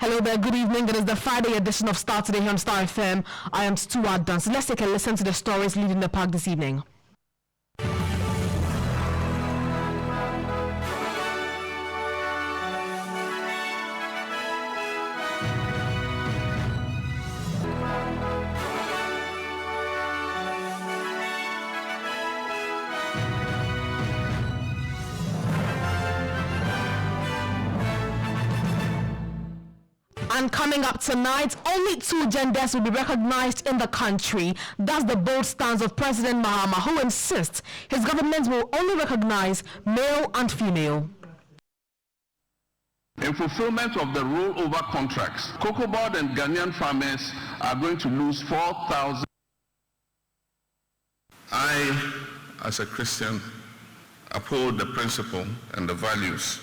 Hello there, good evening. It is the Friday edition of Starr today here on Starr FM. I am Tutuwaa Danso. Let's take a listen to the stories leading the park this evening. And coming up tonight, only 2 genders will be recognized in the country. That's the bold stance of President Mahama, who insists his government will only recognize male and female. In fulfillment of the rollover contracts, Cocoa Board and Ghanaian farmers are going to lose 4,000. I, as a Christian, uphold the principle and the values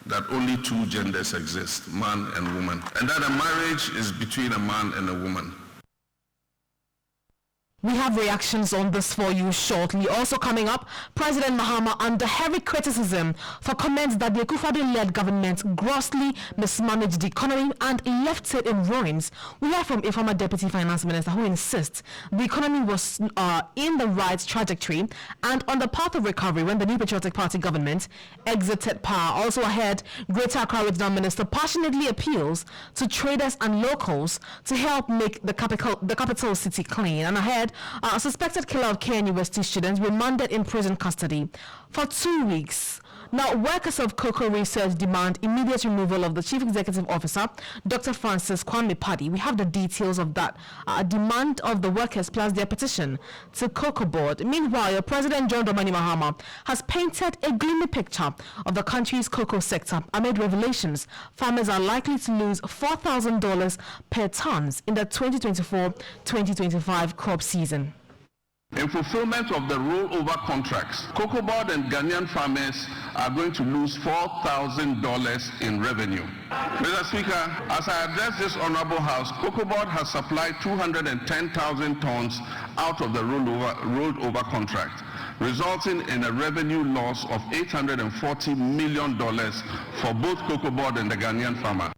that only 2 genders exist, man and woman, and that a marriage is between a man and a woman. We have reactions on this for you shortly. Also coming up, President Mahama under heavy criticism for comments that the Akufo-Addo-led government grossly mismanaged the economy and left it in ruins. We hear from a former deputy finance minister who insists the economy was in the right trajectory and on the path of recovery when the New Patriotic Party government exited power. Also ahead, Greater Accra Regional Minister passionately appeals to traders and locals to help make the capital city clean. And ahead, a suspected killer of KN University students remanded in prison custody for 2 weeks. Now, workers of Cocoa Research demand immediate removal of the Chief Executive Officer, Dr. Francis Kwame Paddy. We have the details of that demand of the workers plus their petition to Cocoa Board. Meanwhile, President John Dramani Mahama has painted a gloomy picture of the country's cocoa sector amid revelations farmers are likely to lose $4,000 per tons in the 2024-2025 crop season. In fulfillment of the rollover contracts, Cocoa Board and Ghanaian farmers are going to lose $4,000 in revenue. Mr. Speaker, as I address this honorable House, Cocoa Board has supplied 210,000 tons out of the rolled over contract, resulting in a revenue loss of $840 million for both Cocoa Board and the Ghanaian farmer.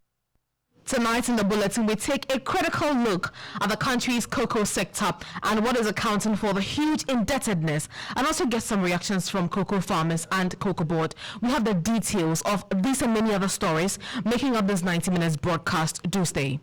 Tonight in the bulletin, we take a critical look at the country's cocoa sector and what is accounting for the huge indebtedness, and also get some reactions from cocoa farmers and Cocoa Board. We have the details of these and many other stories making up this 90 minutes broadcast. Do stay.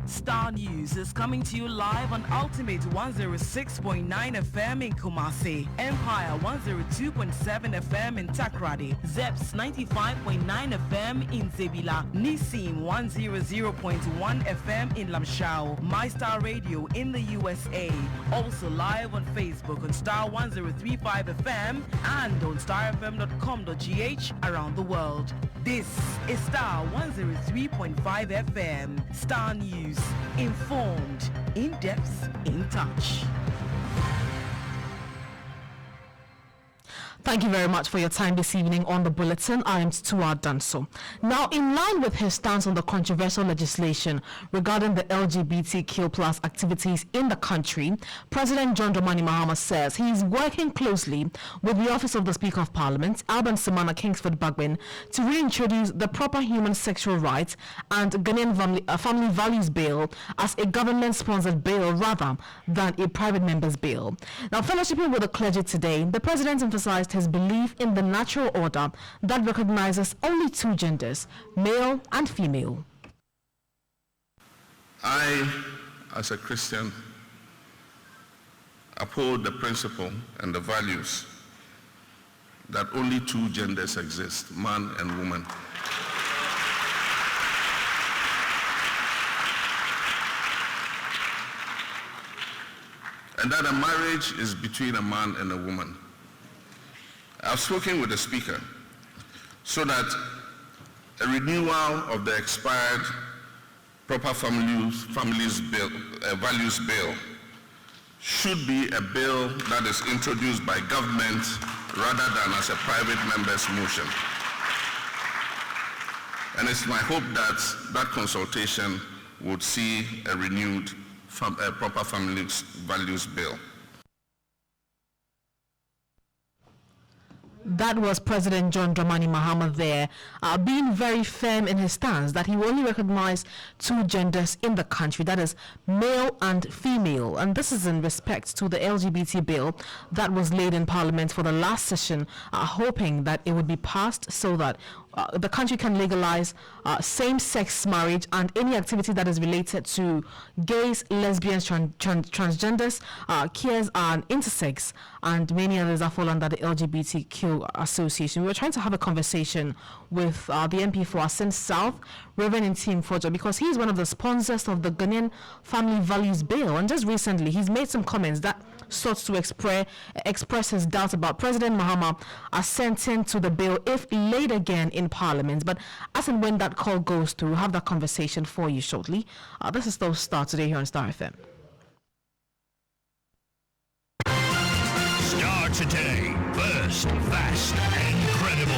Starr News is coming to you live on Ultimate 106.9 FM in Kumasi, Empire 102.7 FM in Takrady, Zeps 95.9 FM in Zebila, Nissim 100.1 FM in Lamshao, My Star Radio in the USA. Also live on Facebook on Starr 103.5 FM and on starfm.com.gh around the world. This is Starr 103.5 FM. Starr News. Informed, in depth, in touch. Thank you very much for your time this evening on the bulletin. I am Tutuwaa Danso. Now, in line with his stance on the controversial legislation regarding the LGBTQ+ activities in the country, President John Dramani Mahama says he is working closely with the Office of the Speaker of Parliament, Alban Semana Kingsford Bagbin, to reintroduce the Proper Human Sexual Rights and Ghanaian Family Values Bill as a government-sponsored bill rather than a private member's bill. Now, fellowshipping with the clergy today, the President emphasized his belief in the natural order that recognizes only 2 genders, male and female. I, as a Christian, uphold the principle and the values that only 2 genders exist, man and woman. And that a marriage is between a man and a woman. I've spoken with the Speaker so that A renewal of the expired Proper Families Bill, Values Bill should be a bill that is introduced by government rather than as a private member's motion. And it's my hope that that consultation would see a renewed Proper Families Values Bill. That was President John Dramani Mahama there, being very firm in his stance that he will only recognize two genders in the country, that is male and female. And this is in respect to the LGBT bill that was laid in Parliament for the last session, hoping that it would be passed so that the country can legalize same-sex marriage and any activity that is related to gays, lesbians, transgenders, queers, and intersex, and many others that fall under the LGBTQ association. We were trying to have a conversation with the MP for Ascent South, Reverend Ntim Fojo, because he's one of the sponsors of the Ghanaian Family Values Bill, and just recently he's made some comments that sought to express his doubt about President Mahama assenting to the bill if laid again in Parliament. But as and when that call goes through, we'll have that conversation for you shortly. This is still Starr today here on Starr FM. Starr today, first, fast, and credible.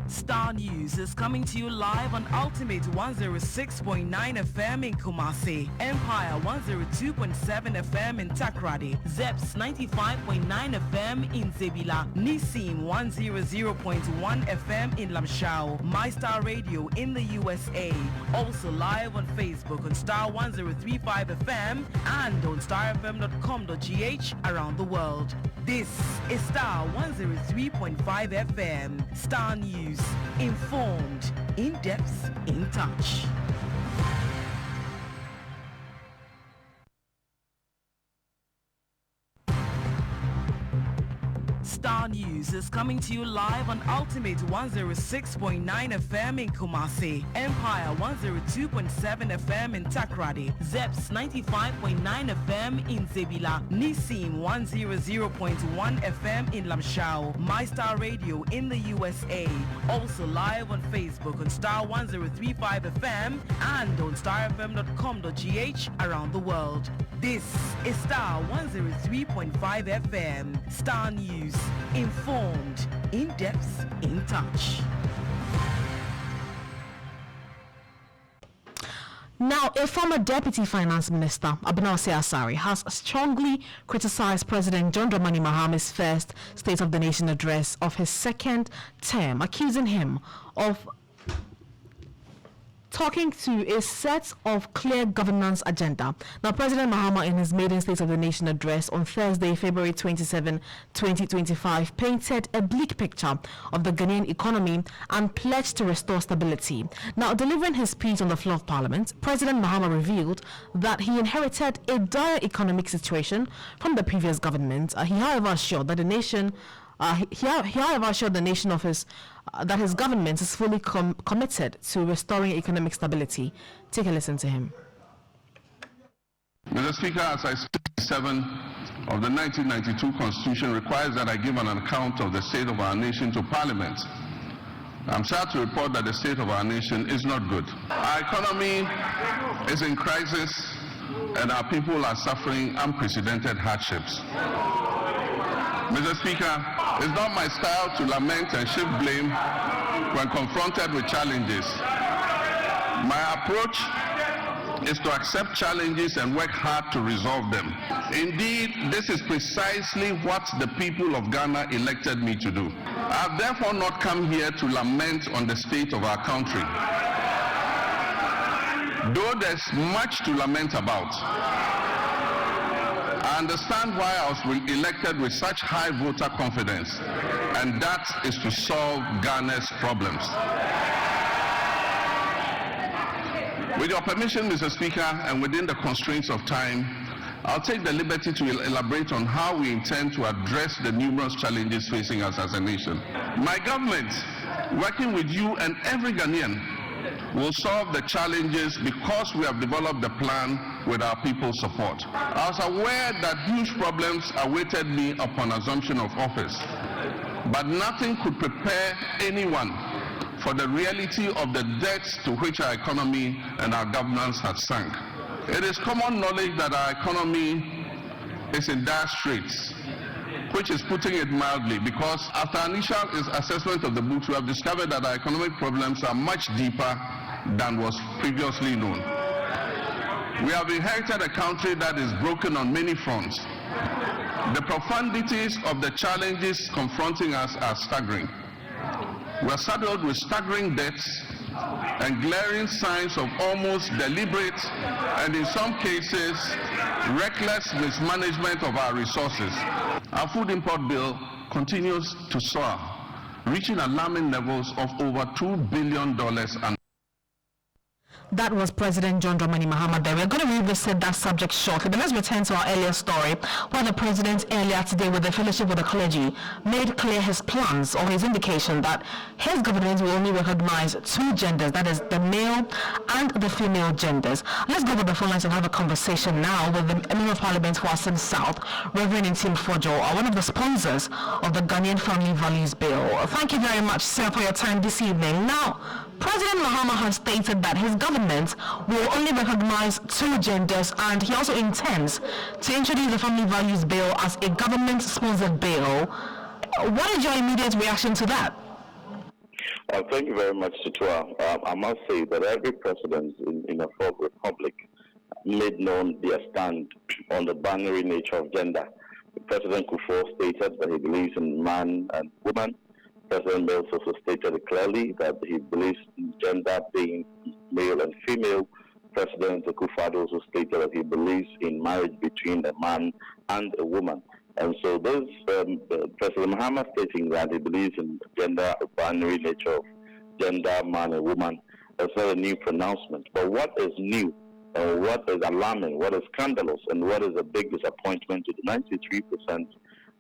Starr News is coming to you live on Ultimate 106.9 FM in Kumasi, Empire 102.7 FM in Takrady, Zeps 95.9 FM in Zebila, Nissim 100.1 FM in Lamshao, My Starr Radio in the USA, also live on Facebook on Starr 103.5 FM and on starfm.com.gh around the world. This is Starr 103.5 FM. Starr News. Informed, in depth, in touch. Starr News is coming to you live on Ultimate 106.9 FM in Kumasi, Empire 102.7 FM in Takrady, Zeps 95.9 FM in Zebila, Nissim 100.1 FM in Lamshao, My Starr Radio in the USA, also live on Facebook on Starr 103.5 FM and on starfm.com.gh around the world. This is Starr 103.5 FM. Starr News. Informed, in depth, in touch. Now, a former Deputy Finance Minister, Abnasi Asari, has strongly criticized President John Dramani Mahama's first State of the Nation address of his second term, accusing him of talking to a set of clear governance agenda. Now, President Mahama, in his maiden State of the Nation address on Thursday, February 27, 2025, painted a bleak picture of the Ghanaian economy and pledged to restore stability. Now, delivering his speech on the floor of Parliament, President Mahama revealed that he inherited a dire economic situation from the previous government. He, however, assured that the nation of his that his government is fully committed to restoring economic stability. Take a listen to him. Mr. Speaker, as I speak, 7 of the 1992 Constitution requires that I give an account of the state of our nation to Parliament. I'm sad to report that the state of our nation is not good. Our economy is in crisis and our people are suffering unprecedented hardships. Mr. Speaker, it's not my style to lament and shift blame when confronted with challenges. My approach is to accept challenges and work hard to resolve them. Indeed, this is precisely what the people of Ghana elected me to do. I have therefore not come here to lament on the state of our country, though there's much to lament about. I understand why I was elected with such high voter confidence, and that is to solve Ghana's problems. With your permission, Mr. Speaker, and within the constraints of time, I'll take the liberty to elaborate on how we intend to address the numerous challenges facing us as a nation. My government, working with you and every Ghanaian, will solve the challenges because we have developed the plan with our people's support. I was aware that huge problems awaited me upon assumption of office, but nothing could prepare anyone for the reality of the depths to which our economy and our governance had sunk. It is common knowledge that our economy is in dire straits, which is putting it mildly, because after initial assessment of the books, we have discovered that our economic problems are much deeper than was previously known. We have inherited a country that is broken on many fronts. The profundities of the challenges confronting us are staggering. We are saddled with staggering debts and glaring signs of almost deliberate and in some cases reckless mismanagement of our resources. Our food import bill continues to soar, reaching alarming levels of over $2 billion and That was President John Dramani Mahama there. We're going to revisit that subject shortly, but let's return to our earlier story, where the President earlier today with the Fellowship with the Clergy made clear his plans or his indication that his government will only recognize two genders, that is the male and the female genders. Let's go over the phone lines and have a conversation now with the Member of Parliament for Asin South, Reverend Intim Fojo, one of the sponsors of the Ghanaian Family Values Bill. Thank you very much, sir, for your time this evening. Now, President Mahama has stated that his government will only recognize two genders, and he also intends to introduce the Family Values Bill as a government-sponsored bill. What is your immediate reaction to that? Thank you very much, Tutuwaa. I must say that every president in a full republic made known their stand on the binary nature of gender. President Kufuor stated that he believes in man and woman. President Mills also stated clearly that he believes in gender being male and female. President Akufo-Addo also stated that he believes in marriage between a man and a woman. And so this President Mahama stating that he believes in gender binary nature of gender, man and woman, is not a new pronouncement. But what is new, what is alarming, what is scandalous, and what is a big disappointment to the 93%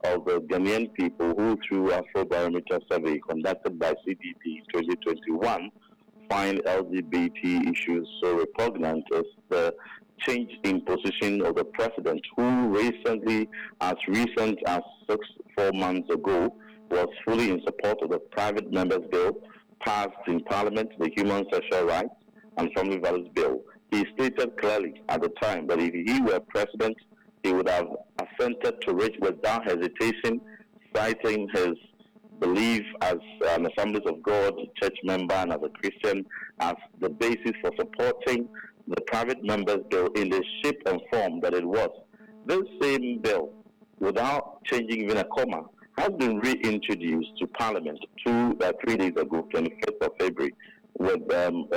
of the Ghanaian people who, through Afrobarometer survey conducted by CDP in 2021, find LGBT issues so repugnant, is the change in position of the president, who recently, as recent as 4 months ago, was fully in support of the private members bill passed in Parliament, the Human Sexual Rights and Family Values Bill. He stated clearly at the time that if he were president, he would have assented to it without hesitation, citing his belief as an Assemblies of God church member and as a Christian as the basis for supporting the private members bill in the shape and form that it was. This same bill, without changing even a comma, has been reintroduced to Parliament 3 days ago, 25th of February, with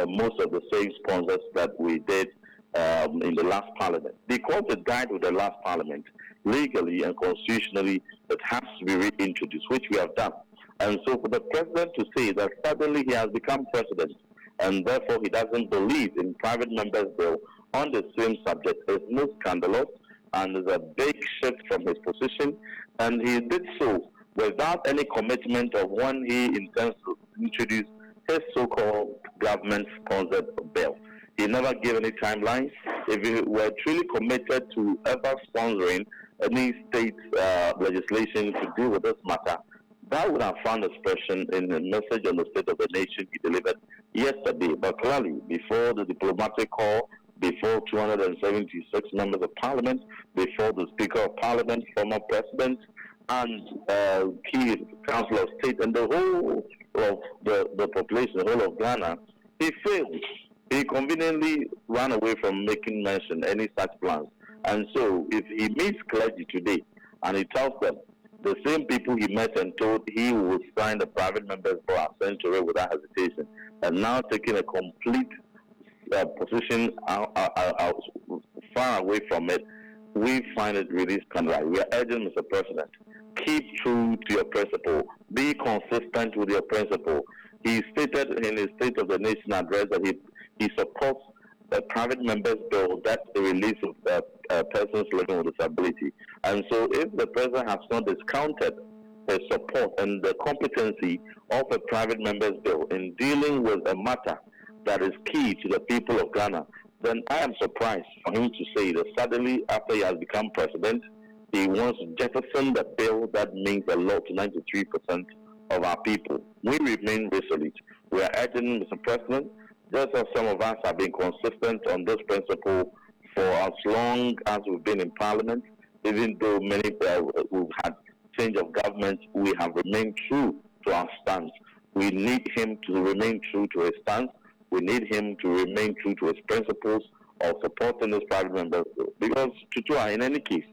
most of the same sponsors that we did in the last Parliament. Because it died with the last Parliament, legally and constitutionally, it has to be reintroduced, which we have done. And so for the president to say that suddenly he has become president and therefore he doesn't believe in private members bill on the same subject is most scandalous and is a big shift from his position. And he did so without any commitment of when he intends to introduce his so-called government-sponsored bill. He never gave any timeline. If he were truly committed to ever sponsoring any state legislation to deal with this matter, that would have found expression in the message on the State of the Nation he delivered yesterday. But clearly, before the diplomatic call, before 276 members of Parliament, before the Speaker of Parliament, former President, and key Council of State, and the whole of the population, the whole of Ghana, he failed. He conveniently ran away from making mention any such plans. And so if he meets clergy today and he tells them, the same people he met and told he would sign the private members bill are sent to it without hesitation, and now taking a complete position far away from it, we find it really scandalous. We are urging Mr. President, keep true to your principle. Be consistent with your principle. He stated in his State of the Nation address that he supports the private members bill, that's the release of persons living with disability. And so if the president has not discounted his support and the competency of a private members bill in dealing with a matter that is key to the people of Ghana, then I am surprised for him to say that suddenly, after he has become president, he wants to jettison the bill that means a lot to 93% of our people. We remain resolute. We are urging Mr. President, just as some of us have been consistent on this principle for as long as we've been in Parliament, even though many we've had change of government, we have remained true to our stance. We need him to remain true to his stance. We need him to remain true to his principles of supporting this private member bill. Because, Tutuwaa, in any case,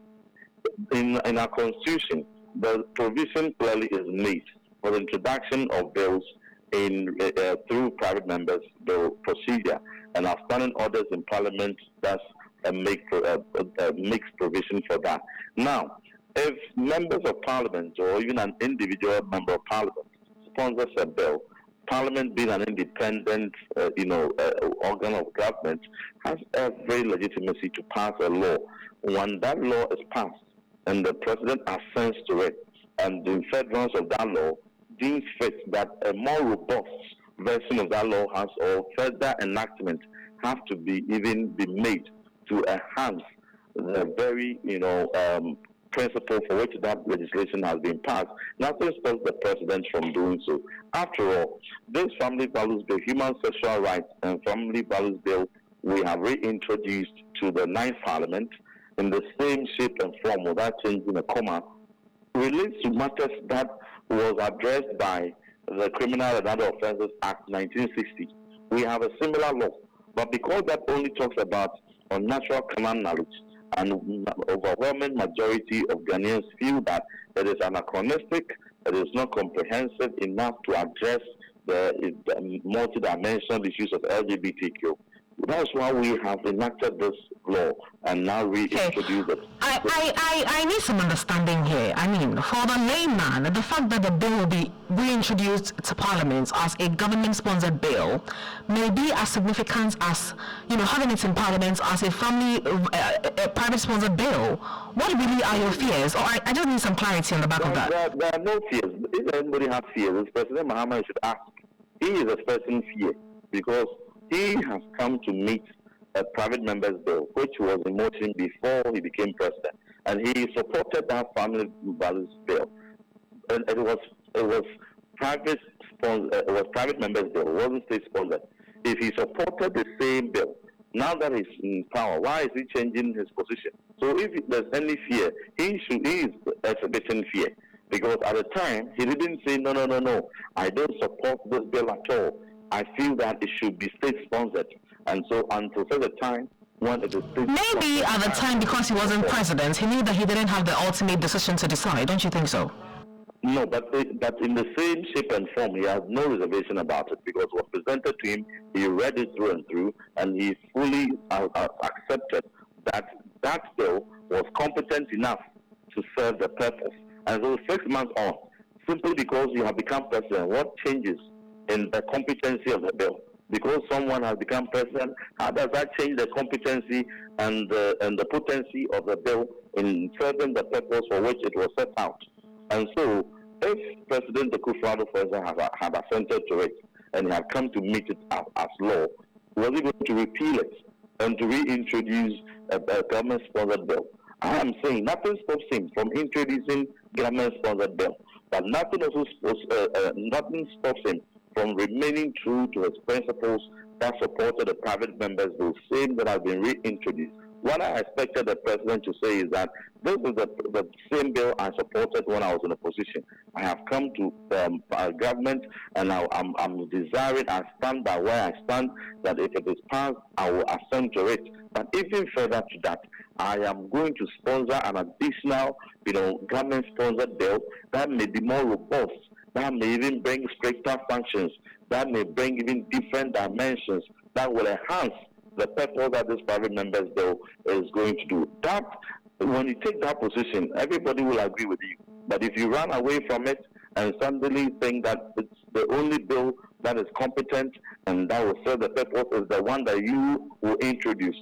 in our constitution, the provision clearly is made for the introduction of bills through private members bill procedure, and our standing orders in Parliament does makes provision for that. Now, if members of Parliament or even an individual member of Parliament sponsors a bill, Parliament, being an independent, organ of government, has every legitimacy to pass a law. When that law is passed and the President assents to it, and the federals of that law deems fit that a more robust version of that law has, or further enactment have to be made to enhance the very, principle for which that legislation has been passed, nothing stops the President from doing so. After all, this Family Values Bill, Human Sexual Rights and Family Values Bill, we have reintroduced to the 9th Parliament in the same shape and form without changing a comma, relates to matters that was addressed by the Criminal and Other Offences Act 1960. We have a similar law, but because that only talks about unnatural command knowledge, and overwhelming majority of Ghanaians feel that it is anachronistic, it is not comprehensive enough to address the multidimensional issues of LGBTQ. That's why we have enacted this law and now reintroduced it. I need some understanding here. I mean, for the layman, the fact that the bill will be reintroduced to Parliament as a government-sponsored bill may be as significant as, having it in Parliament as a private-sponsored bill. What really are your fears? Or I just need some clarity on the back of that. There are no fears. If anybody has fears, President Mahama should ask. He is expressing fear because he has come to meet a private member's bill, which was in motion before he became president, and he supported that family values bill. And it was private member's bill. It wasn't state sponsored. If he supported the same bill, now that he's in power, why is he changing his position? So if there's any fear, he is exhibiting fear, because at the time he didn't say no, I don't support this bill at all. I feel that it should be state-sponsored. And so until such a time, when it is state-sponsored... Maybe at the time, because he wasn't president, he knew that he didn't have the ultimate decision to decide. Don't you think so? No, but in the same shape and form, he has no reservation about it, because it was presented to him, he read it through and through, and he fully accepted that bill was competent enough to serve the purpose. And so 6 months on, simply because you have become president, what changes in the competency of the bill? Because someone has become president, how does that change the competency and the potency of the bill in serving the purpose for which it was set out? And so, if President Tutuwaa, for example, had assented to it and had come to meet it as law, was he going to repeal it and to reintroduce a government-sponsored bill? I am saying nothing stops him from introducing government-sponsored bill, but nothing stops him from remaining true to his principles that supported the private members bill, same that have been reintroduced. What I expected the president to say is that this is the same bill I supported when I was in opposition. I have come to government, and I'm desiring, I stand by where I stand, that if it is passed, I will assent to it. But even further to that, I am going to sponsor an additional, government-sponsored bill that may be more robust, that may even bring stricter functions, that may bring even different dimensions, that will enhance the purpose that this private members bill is going to do. That, when you take that position, everybody will agree with you. But if you run away from it and suddenly think that it's the only bill that is competent and that will serve the purpose is the one that you will introduce,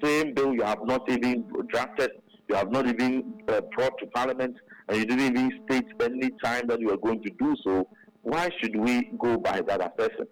same bill you have not even drafted, you have not even brought to Parliament, and you didn't even state any time that you are going to do so, why should we go by that assessment?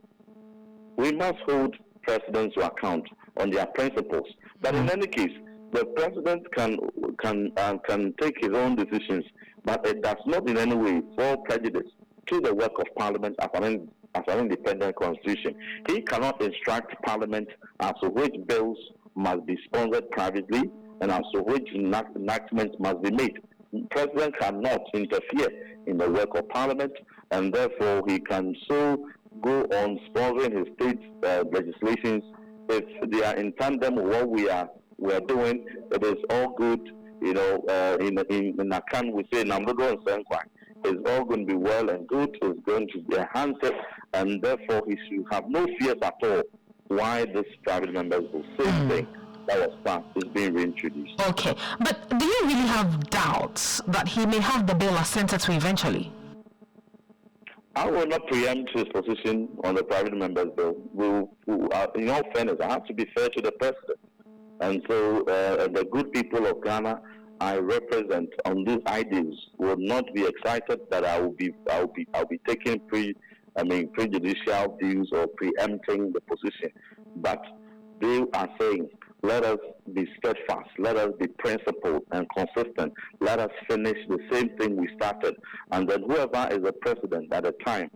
we must hold presidents to account on their principles. But in any case, the president can take his own decisions, but it does not in any way fall prejudice to the work of Parliament as an independent constitution. He cannot instruct Parliament as to which bills must be sponsored privately and as to which enactments must be made. The president cannot interfere in the work of Parliament, and therefore he can so go on sponsoring his state legislations. If they are in tandem with what we are doing, it is all good. In Akan we say Namdodo and Senkwa. It's all going to be well and good. It's going to be enhanced, and therefore he should have no fears at all why this private members will same thing that was passed is being reintroduced. Okay, but do you really have doubts that he may have the bill assented to eventually? I will not preempt his position on the private members bill. In all fairness, I have to be fair to the president, and so the good people of Ghana I represent on these ideas will not be excited that I'll be taking prejudicial views or preempting the position, but they are saying, let us be steadfast, let us be principled and consistent, let us finish the same thing we started, and then whoever is the president at the time,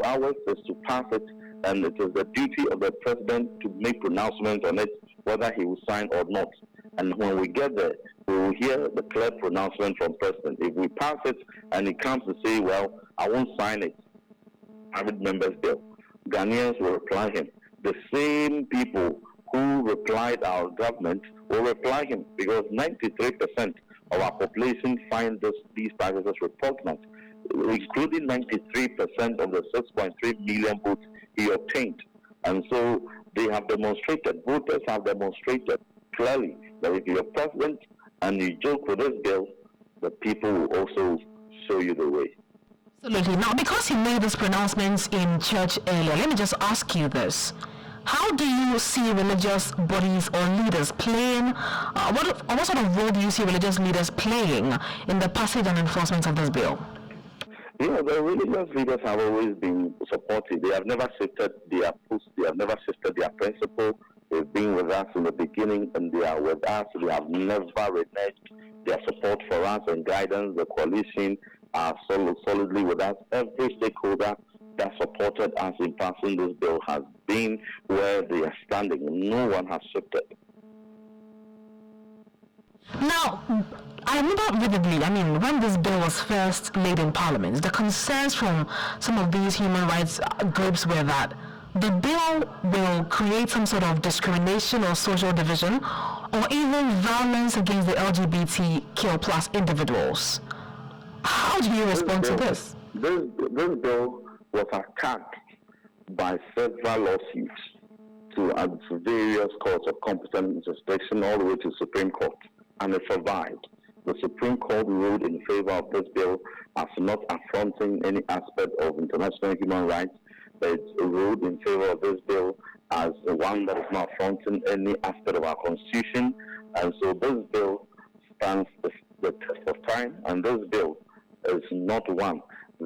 ours is to pass it, and it is the duty of the president to make pronouncements on it, whether he will sign or not. And when we get there, we will hear the clear pronouncement from president. If we pass it and he comes to say, well, I won't sign it, private members bill, Ghanaians will reply him. The same people who replied our government will reply him, because 93% of our population find these practices repugnant, including 93% of the 6.3 million votes he obtained. And so they have demonstrated, voters have demonstrated clearly that if you're president and you joke with this bill, the people will also show you the way. Absolutely. Now, because he made these pronouncements in church earlier, let me just ask you this. How do you see religious bodies or leaders playing, what sort of role do you see religious leaders playing in the passage and enforcement of this bill? The religious leaders have always been supportive. They have never shifted their post, they have never shifted their principle. They've been with us in the beginning and they are with us. They have never reneged their support for us and guidance. The coalition are solidly with us. Every stakeholder that supported us in passing this bill has been where they are standing. No one has shifted. Now, I remember vividly, when this bill was first laid in Parliament, the concerns from some of these human rights groups were that the bill will create some sort of discrimination or social division or even violence against the LGBTQ plus individuals. How do you respond to this? This bill was attacked by several lawsuits to various courts of competent jurisdiction all the way to Supreme Court, and it survived. The Supreme Court ruled in favor of this bill as not affronting any aspect of international human rights. It ruled in favor of this bill as one that is not affronting any aspect of our Constitution, and so this bill stands the test of time, and this bill is not one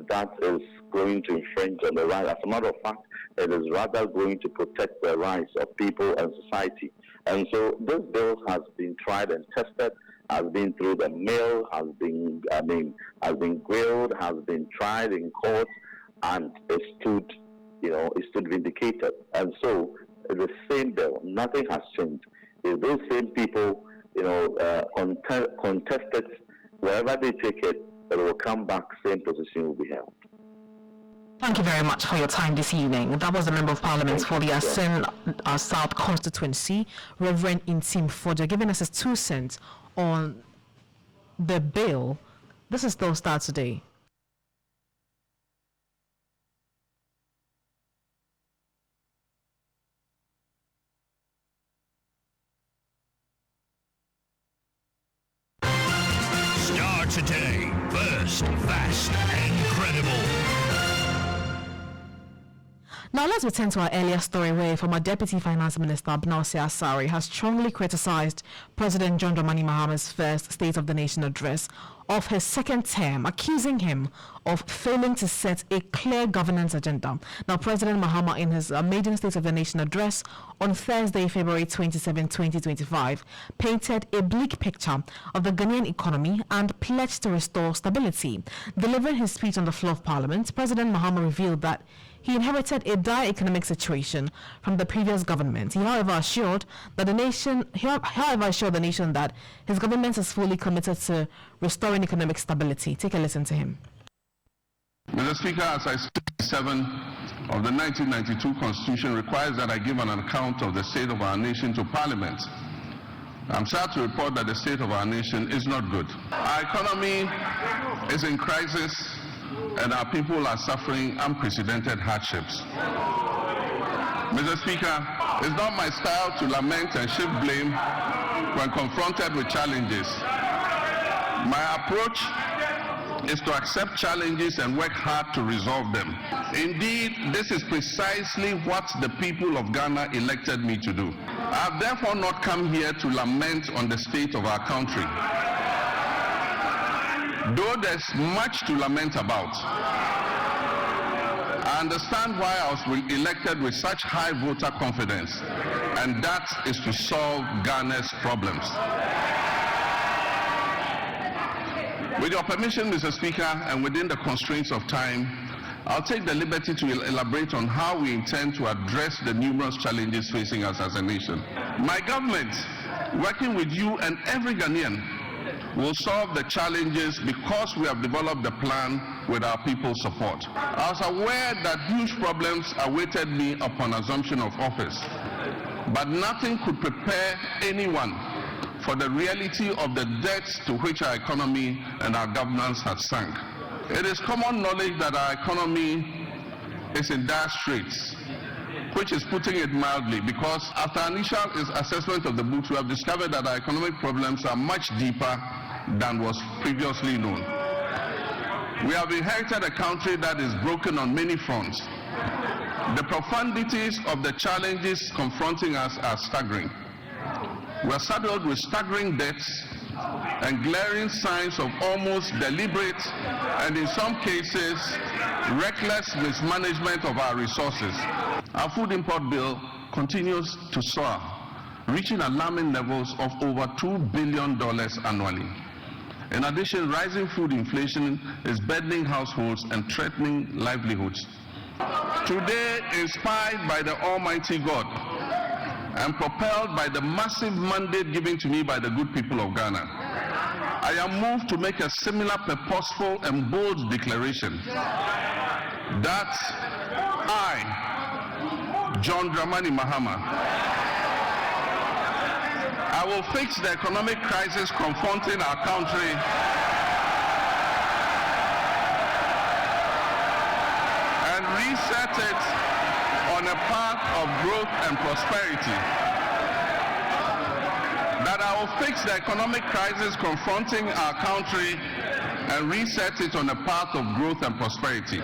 that is going to infringe on the right. As a matter of fact, it is rather going to protect the rights of people and society. And so this bill has been tried and tested, has been through the mill, has been grilled, has been tried in court, and it stood vindicated. And so the same bill, nothing has changed. If those same people, contest it, wherever they take it, it will come back, same position will be held. Thank you very much for your time this evening. That was the Member of Parliament for the Asin South constituency, Reverend Intim Fojo, giving us his 2 cents on the bill. This is still Starr Today. Starr Today, first, fast, and credible. Now let's return to our earlier story where former Deputy Finance Minister Danso Starr has strongly criticized President John Dramani Mahama's first State of the Nation address of his second term, accusing him of failing to set a clear governance agenda. Now, President Mahama, in his maiden State of the Nation address on Thursday, February 27, 2025, painted a bleak picture of the Ghanaian economy and pledged to restore stability. Delivering his speech on the floor of Parliament, President Mahama revealed that he inherited a dire economic situation from the previous government. He, however, assured the nation that his government is fully committed to restoring economic stability. Take a listen to him. Mr. Speaker, as I speak, 7 of the 1992 Constitution requires that I give an account of the state of our nation to Parliament. I'm sad to report that the state of our nation is not good. Our economy is in crisis, and our people are suffering unprecedented hardships. Mr. Speaker, it's not my style to lament and shift blame when confronted with challenges. My approach is to accept challenges and work hard to resolve them. Indeed, this is precisely what the people of Ghana elected me to do. I have therefore not come here to lament on the state of our country, though there's much to lament about. I understand why I was elected with such high voter confidence, and that is to solve Ghana's problems. With your permission, Mr. Speaker, and within the constraints of time, I'll take the liberty to elaborate on how we intend to address the numerous challenges facing us as a nation. My government, working with you and every Ghanaian, will solve the challenges because we have developed a plan with our people's support. I was aware that huge problems awaited me upon assumption of office, but nothing could prepare anyone for the reality of the depths to which our economy and our governance had sunk. It is common knowledge that our economy is in dire straits, which is putting it mildly, because after initial assessment of the books, we have discovered that our economic problems are much deeper than was previously known. We have inherited a country that is broken on many fronts. The profundities of the challenges confronting us are staggering. We are saddled with staggering debts and glaring signs of almost deliberate and in some cases reckless mismanagement of our resources. Our food import bill continues to soar, reaching alarming levels of over $2 billion annually. In addition, rising food inflation is burdening households and threatening livelihoods. Today, inspired by the Almighty God and propelled by the massive mandate given to me by the good people of Ghana, I am moved to make a similar purposeful and bold declaration that I, John Dramani Mahama, I will fix the economic crisis confronting our country and reset it on a path of growth and prosperity. That I will fix the economic crisis confronting our country and reset it on a path of growth and prosperity.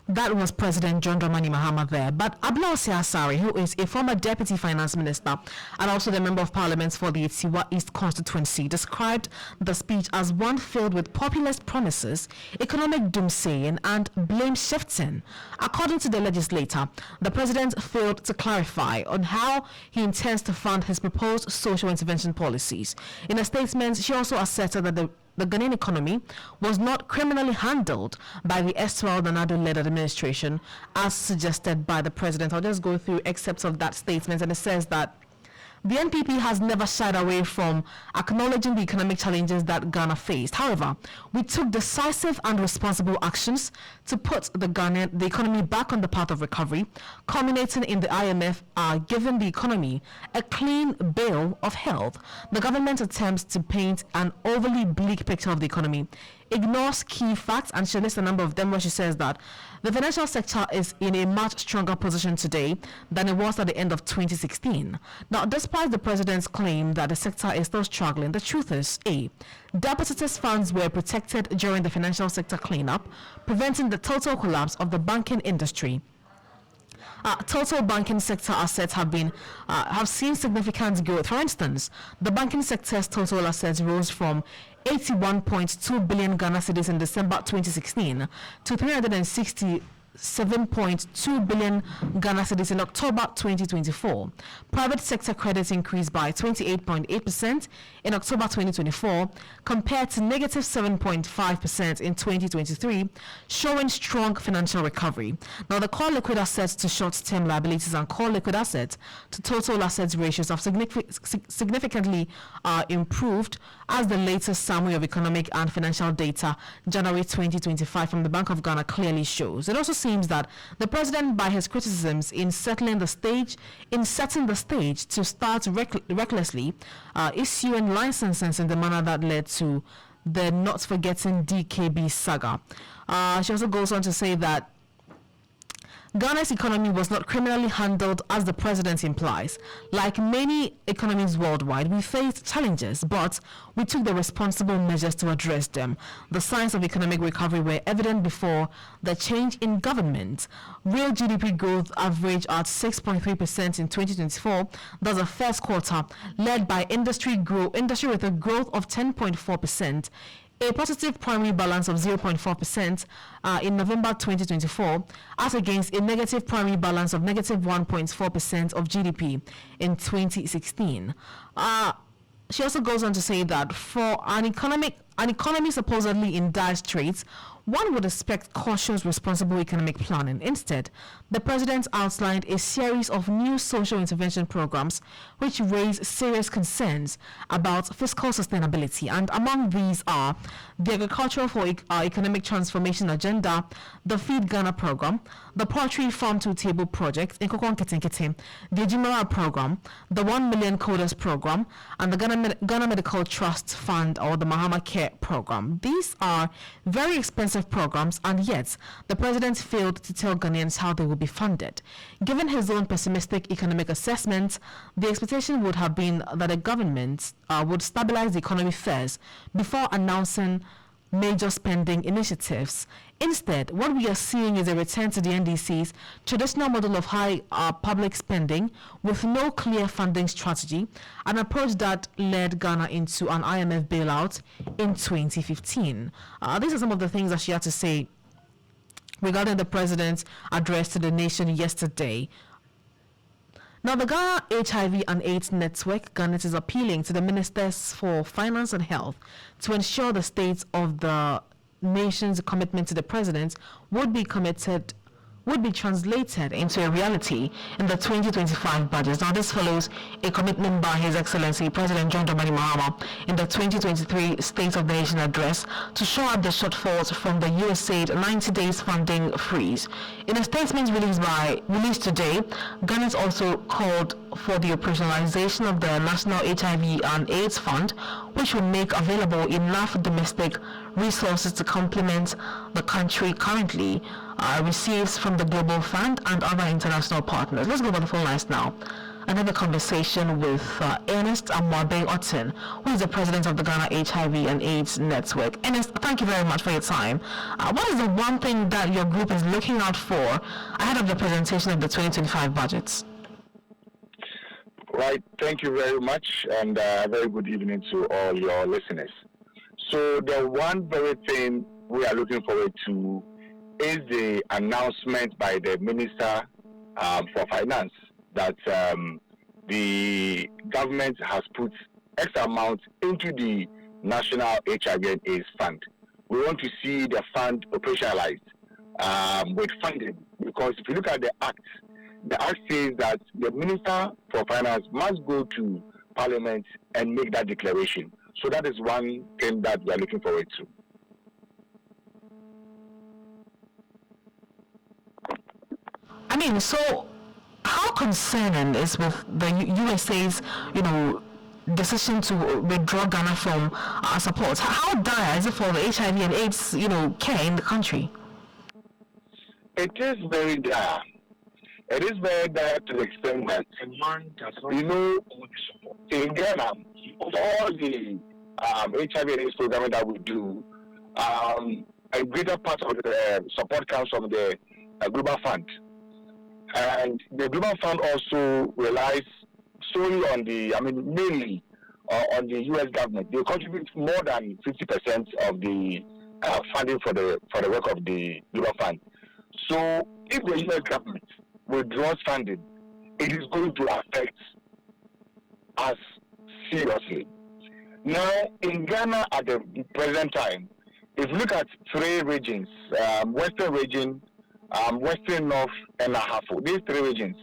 That was President John Dramani Mahama there. But Danso Starr, who is a former Deputy Finance Minister and also the Member of Parliament for the Tutuwaa East constituency, described the speech as one filled with populist promises, economic doomsaying and blame shifting. According to the legislator, the President failed to clarify on how he intends to fund his proposed social intervention policies. In a statement, she also asserted that the Ghanaian economy was not criminally handled by the erstwhile Nana-Addo-led administration as suggested by the President. I'll just go through excerpts of that statement, and it says that the NPP has never shied away from acknowledging the economic challenges that Ghana faced. However, we took decisive and responsible actions to put the economy back on the path of recovery, culminating in the IMF giving the economy a clean bill of health. The government attempts to paint an overly bleak picture of the economy ignores key facts, and she lists a number of them where she says that the financial sector is in a much stronger position today than it was at the end of 2016. Now, despite the president's claim that the sector is still struggling, the truth is, A, depositors' funds were protected during the financial sector cleanup, preventing the total collapse of the banking industry. Total banking sector assets have seen significant growth. For instance, the banking sector's total assets rose from 81.2 billion Ghana cedis in December 2016 to 367.2 billion Ghana cedis in October 2024. Private sector credits increased by 28.8% in October 2024 compared to negative 7.5% in 2023, showing strong financial recovery. Now, the core liquid assets to short-term liabilities and core liquid assets to total assets ratios have significantly improved, as the latest summary of economic and financial data, January 2025, from the Bank of Ghana clearly shows. It also seems that the president, by his criticisms in setting the stage to start recklessly issuing licenses in the manner that led to the not forgetting DKB saga. She also goes on to say that Ghana's economy was not criminally handled as the president implies. Like many economies worldwide, we faced challenges, but we took the responsible measures to address them. The signs of economic recovery were evident before the change in government. Real GDP growth averaged at 6.3% in 2024. That's the first quarter, led by industry with a growth of 10.4%. A positive primary balance of 0.4% in November 2024, as against a negative primary balance of negative 1.4% of GDP in 2016. She also goes on to say that for an economy supposedly in dire straits, one would expect cautious, responsible economic planning. Instead, the president outlined a series of new social intervention programs which raise serious concerns about fiscal sustainability. And among these are the Agricultural for Economic Transformation Agenda, the Feed Ghana program, the Poultry Farm to Table project, the Ejimara program, the 1 Million Coders program, and the Ghana Medical Trust Fund, or the Mahama Care program. These are very expensive programs, and yet the president failed to tell Ghanaians how they will be funded. Given his own pessimistic economic assessment, the expectation would have been that the government would stabilize the economy first before announcing major spending initiatives. Instead, what we are seeing is a return to the NDC's traditional model of high public spending with no clear funding strategy, an approach that led Ghana into an IMF bailout in 2015. These are some of the things that she had to say regarding the president's address to the nation yesterday. Now, the Ghana HIV and AIDS Network, Ghana, is appealing to the Ministers for Finance and Health to ensure the state of the nation's commitment to the president would be translated into a reality in the 2025 budget. Now, this follows a commitment by His Excellency President John Dramani Mahama in the 2023 State of the Nation address to shore up the shortfalls from the USAID 90 days funding freeze. In a statement released today, Ghana also called for the operationalization of the National HIV and AIDS Fund, which will make available enough domestic resources to complement the country currently receives from the Global Fund and other international partners. Let's go over the phone lines now and have a conversation with Ernest Amwabe Otten, who is the president of the Ghana HIV and AIDS Network. Ernest, thank you very much for your time. What is the one thing that your group is looking out for ahead of the presentation of the 2025 budgets? Right, thank you very much, and a very good evening to all your listeners. So the one very thing we are looking forward to is the announcement by the Minister for Finance that the government has put X amount into the National HIV and AIDS Fund. We want to see the fund operationalized with funding, because if you look at the Act says that the Minister for Finance must go to Parliament and make that declaration. So that is one thing that we are looking forward to. I mean, so how concerning is with the USA's, decision to withdraw Ghana from our support. How dire is it for the HIV and AIDS, care in the country? It is very dire. It is very dire to the extent that, in Ghana, all the HIV and AIDS program that we do, a greater part of the support comes from the Global Fund. And the Global Fund also relies solely on mainly on the U.S. government. They contribute more than 50% of the funding for the work of the Global Fund. So if the U.S. government withdraws funding, it is going to affect us seriously. Now, in Ghana at the present time, if you look at three regions, Western region, Western North, and Ahafo, these three regions,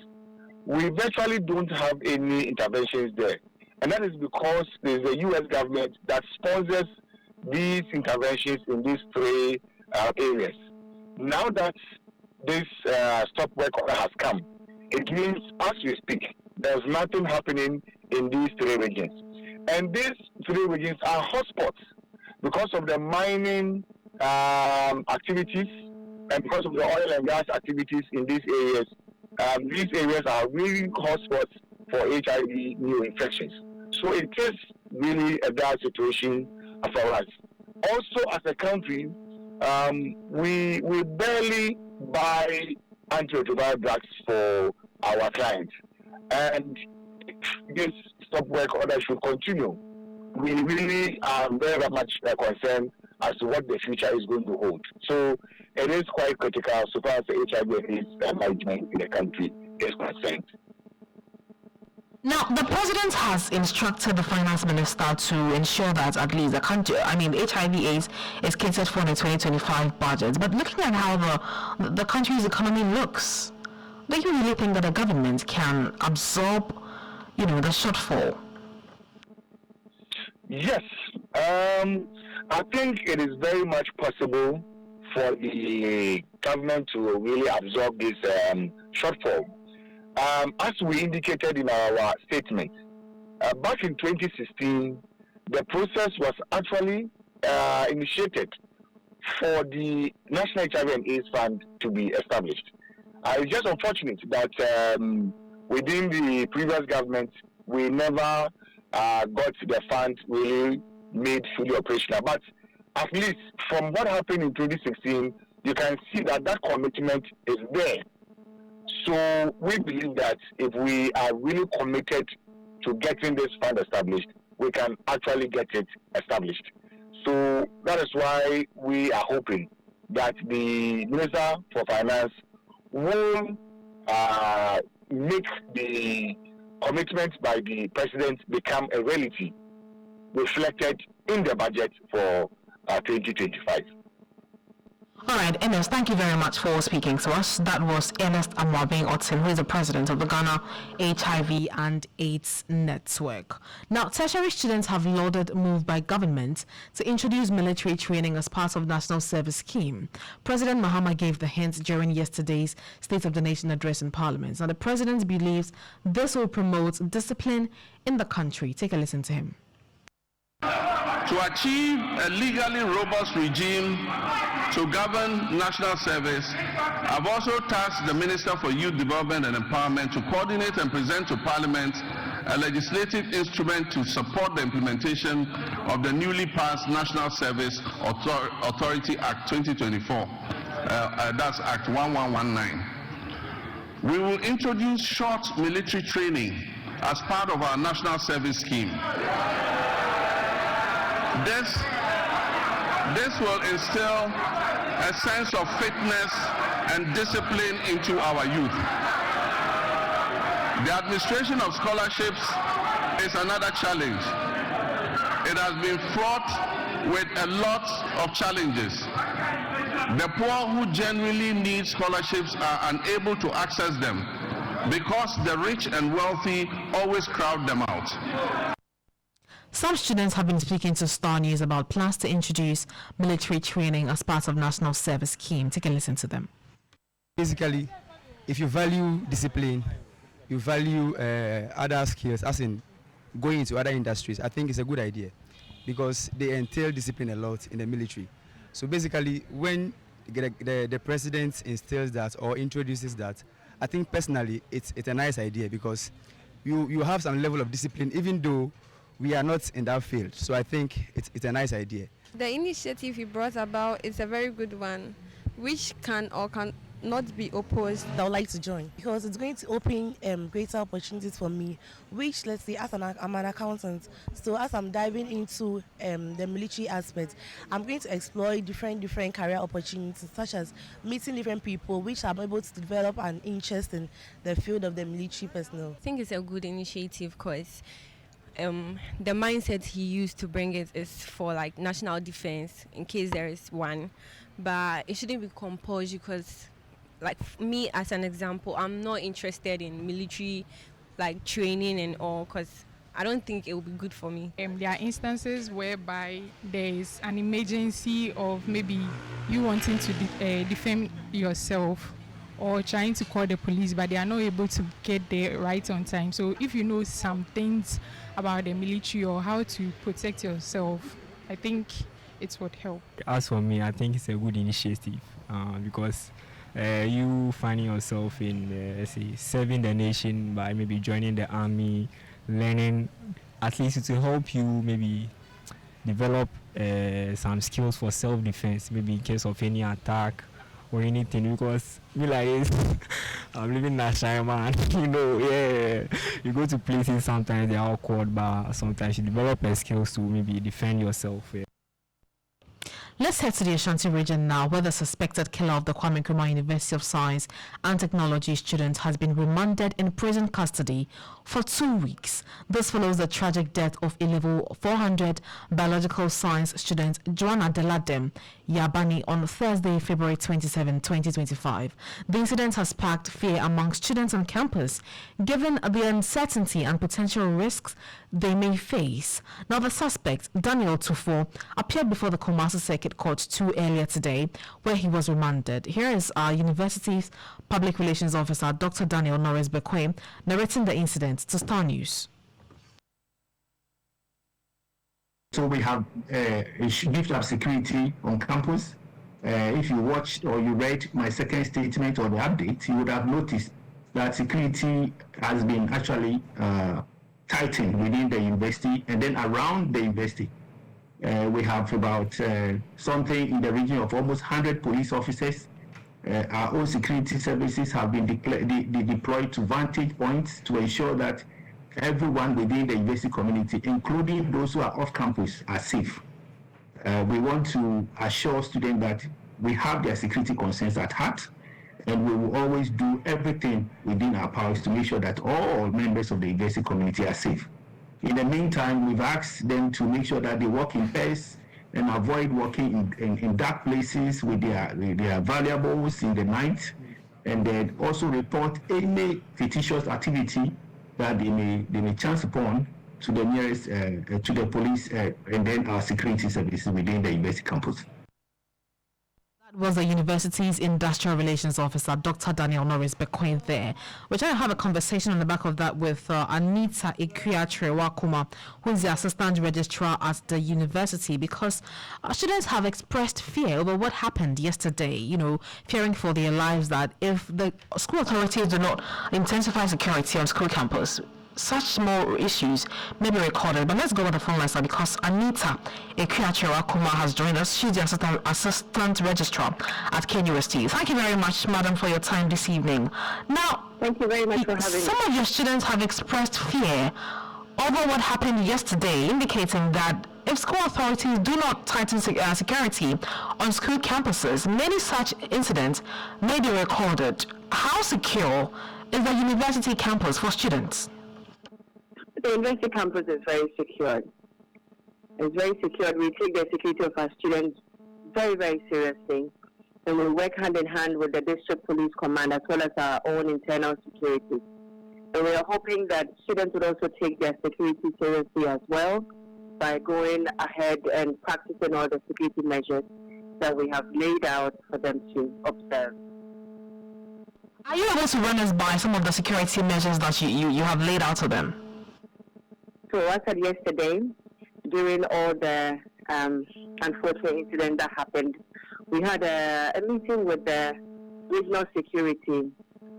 we virtually don't have any interventions there. And that is because there's a U.S. government that sponsors these interventions in these three areas. Now that this stop work order has come, it means, as we speak, there's nothing happening in these three regions. And these three regions are hotspots because of the mining activities and because of the oil and gas activities in these areas. These areas are really hotspots for HIV new infections. So it is really a bad situation for us. Also, as a country, we barely buy antiretroviral drugs for our clients. And this stop work order should continue. We really are very much concerned as to what the future is going to hold. So it is quite critical so far as the HIV and AIDS management in the country is concerned. Now, the president has instructed the finance minister to ensure that at least the country, HIV/AIDS is catered for in the 2025 budget. But looking at how the country's economy looks, do you really think that the government can absorb, the shortfall? Yes, I think it is very much possible for the government to really absorb this shortfall. As we indicated in our statement, back in 2016, the process was actually initiated for the National HIV and AIDS Fund to be established. It's just unfortunate that within the previous government, we never got the fund really made fully operational. But at least from what happened in 2016, you can see that commitment is there. So we believe that if we are really committed to getting this fund established, we can actually get it established. So that is why we are hoping that the Minister for Finance will make the commitment by the President become a reality reflected in the budget for 2025. All right, Ernest, thank you very much for speaking to us. That was Ernest Amwabeng-Otin, who is the president of the Ghana HIV and AIDS Network. Now, tertiary students have lauded a move by government to introduce military training as part of National Service Scheme. President Mahama gave the hint during yesterday's State of the Nation address in Parliament. Now, the president believes this will promote discipline in the country. Take a listen to him. To achieve a legally robust regime to govern national service, I've also tasked the Minister for Youth Development and Empowerment to coordinate and present to Parliament a legislative instrument to support the implementation of the newly passed National Service Authority Act 2024. That's Act 1119. We will introduce short military training as part of our National Service Scheme. This will instill a sense of fitness and discipline into our youth. The administration of scholarships is another challenge. It has been fraught with a lot of challenges. The poor who genuinely need scholarships are unable to access them because the rich and wealthy always crowd them out. Some students have been speaking to Starr News about plans to introduce military training as part of National Service Scheme. Take a listen to them. Basically, if you value discipline, you value other skills, as in going into other industries, I think it's a good idea because they entail discipline a lot in the military. So basically, when the president instills that or introduces that, I think personally it's a nice idea because you have some level of discipline even though we are not in that field. So I think it's a nice idea. The initiative he brought about is a very good one, which can or can not be opposed. I would like to join because it's going to open greater opportunities for me, which, let's say, I'm an accountant, so as I'm diving into the military aspect, I'm going to explore different career opportunities, such as meeting different people, which I'm able to develop an interest in the field of the military personnel. I think it's a good initiative because the mindset he used to bring it is for like national defense in case there is one, but it shouldn't be compulsory because, like me as an example, I'm not interested in military like training and all because I don't think it will be good for me. There are instances whereby there is an emergency of maybe you wanting to defend yourself or trying to call the police, but they are not able to get there right on time. So if you know some things about the military or how to protect yourself, I think it would help. As for me, I think it's a good initiative because you finding yourself in, let's say, serving the nation by maybe joining the army, learning, at least it will help you maybe develop some skills for self-defense, maybe in case of any attack or anything, because me like I'm living in a shy man, you go to places sometimes they're awkward, but sometimes you develop skills to maybe defend yourself. Let's head to the Ashanti region now, where the suspected killer of the Kwame Nkrumah University of Science and Technology student has been remanded in prison custody for 2 weeks. This follows the tragic death of a level 400 biological science student Joanna Deladem Yabani on Thursday, February 27, 2025. The incident has sparked fear among students on campus, given the uncertainty and potential risks they may face. Now, the suspect, Daniel Tutuwaa, appeared before the Kumasi Circuit Court 2 earlier today, where he was remanded. Here is our university's public relations officer, Dr. Daniel Norris Bekwe, narrating the incident to Starr News. So we have beefed up security on campus. If you watched or you read my second statement or the update, you would have noticed that security has been actually tightened within the university and then around the university. We have about something in the region of almost 100 police officers. Our own security services have been deployed to vantage points to ensure that everyone within the university community, including those who are off campus, are safe. We want to assure students that we have their security concerns at heart, and we will always do everything within our powers to make sure that all members of the university community are safe. In the meantime, we've asked them to make sure that they work in pairs and avoid working in dark places with their valuables in the night, and then also report any fictitious activity that they may chance upon to the nearest to the police and then our security services within the university campus. That was the university's industrial relations officer, Dr. Daniel Norris Bekwe there. We're trying to have a conversation on the back of that with Anita Ikuya-Trewakuma, who is the assistant registrar at the university, because students have expressed fear over what happened yesterday, fearing for their lives that if the school authorities do not intensify security on school campus, such small issues may be recorded. But let's go on the phone line because Anita Ikuya-Trewakuma has joined us. She's the assistant registrar at KUST. Thank you very much, madam, for your time this evening. Now, thank you very much for having me. Some of your students have expressed fear over what happened yesterday, indicating that if school authorities do not tighten security on school campuses, many such incidents may be recorded. How secure is the university campus for students? The university campus is very secured. It's very secured. We take the security of our students very, very seriously. And we work hand in hand with the district police command as well as our own internal security. And we are hoping that students would also take their security seriously as well by going ahead and practicing all the security measures that we have laid out for them to observe. Are you able to run us by some of the security measures that you have laid out to them? So I said yesterday, during all the unfortunate incident that happened, we had a meeting with the regional security,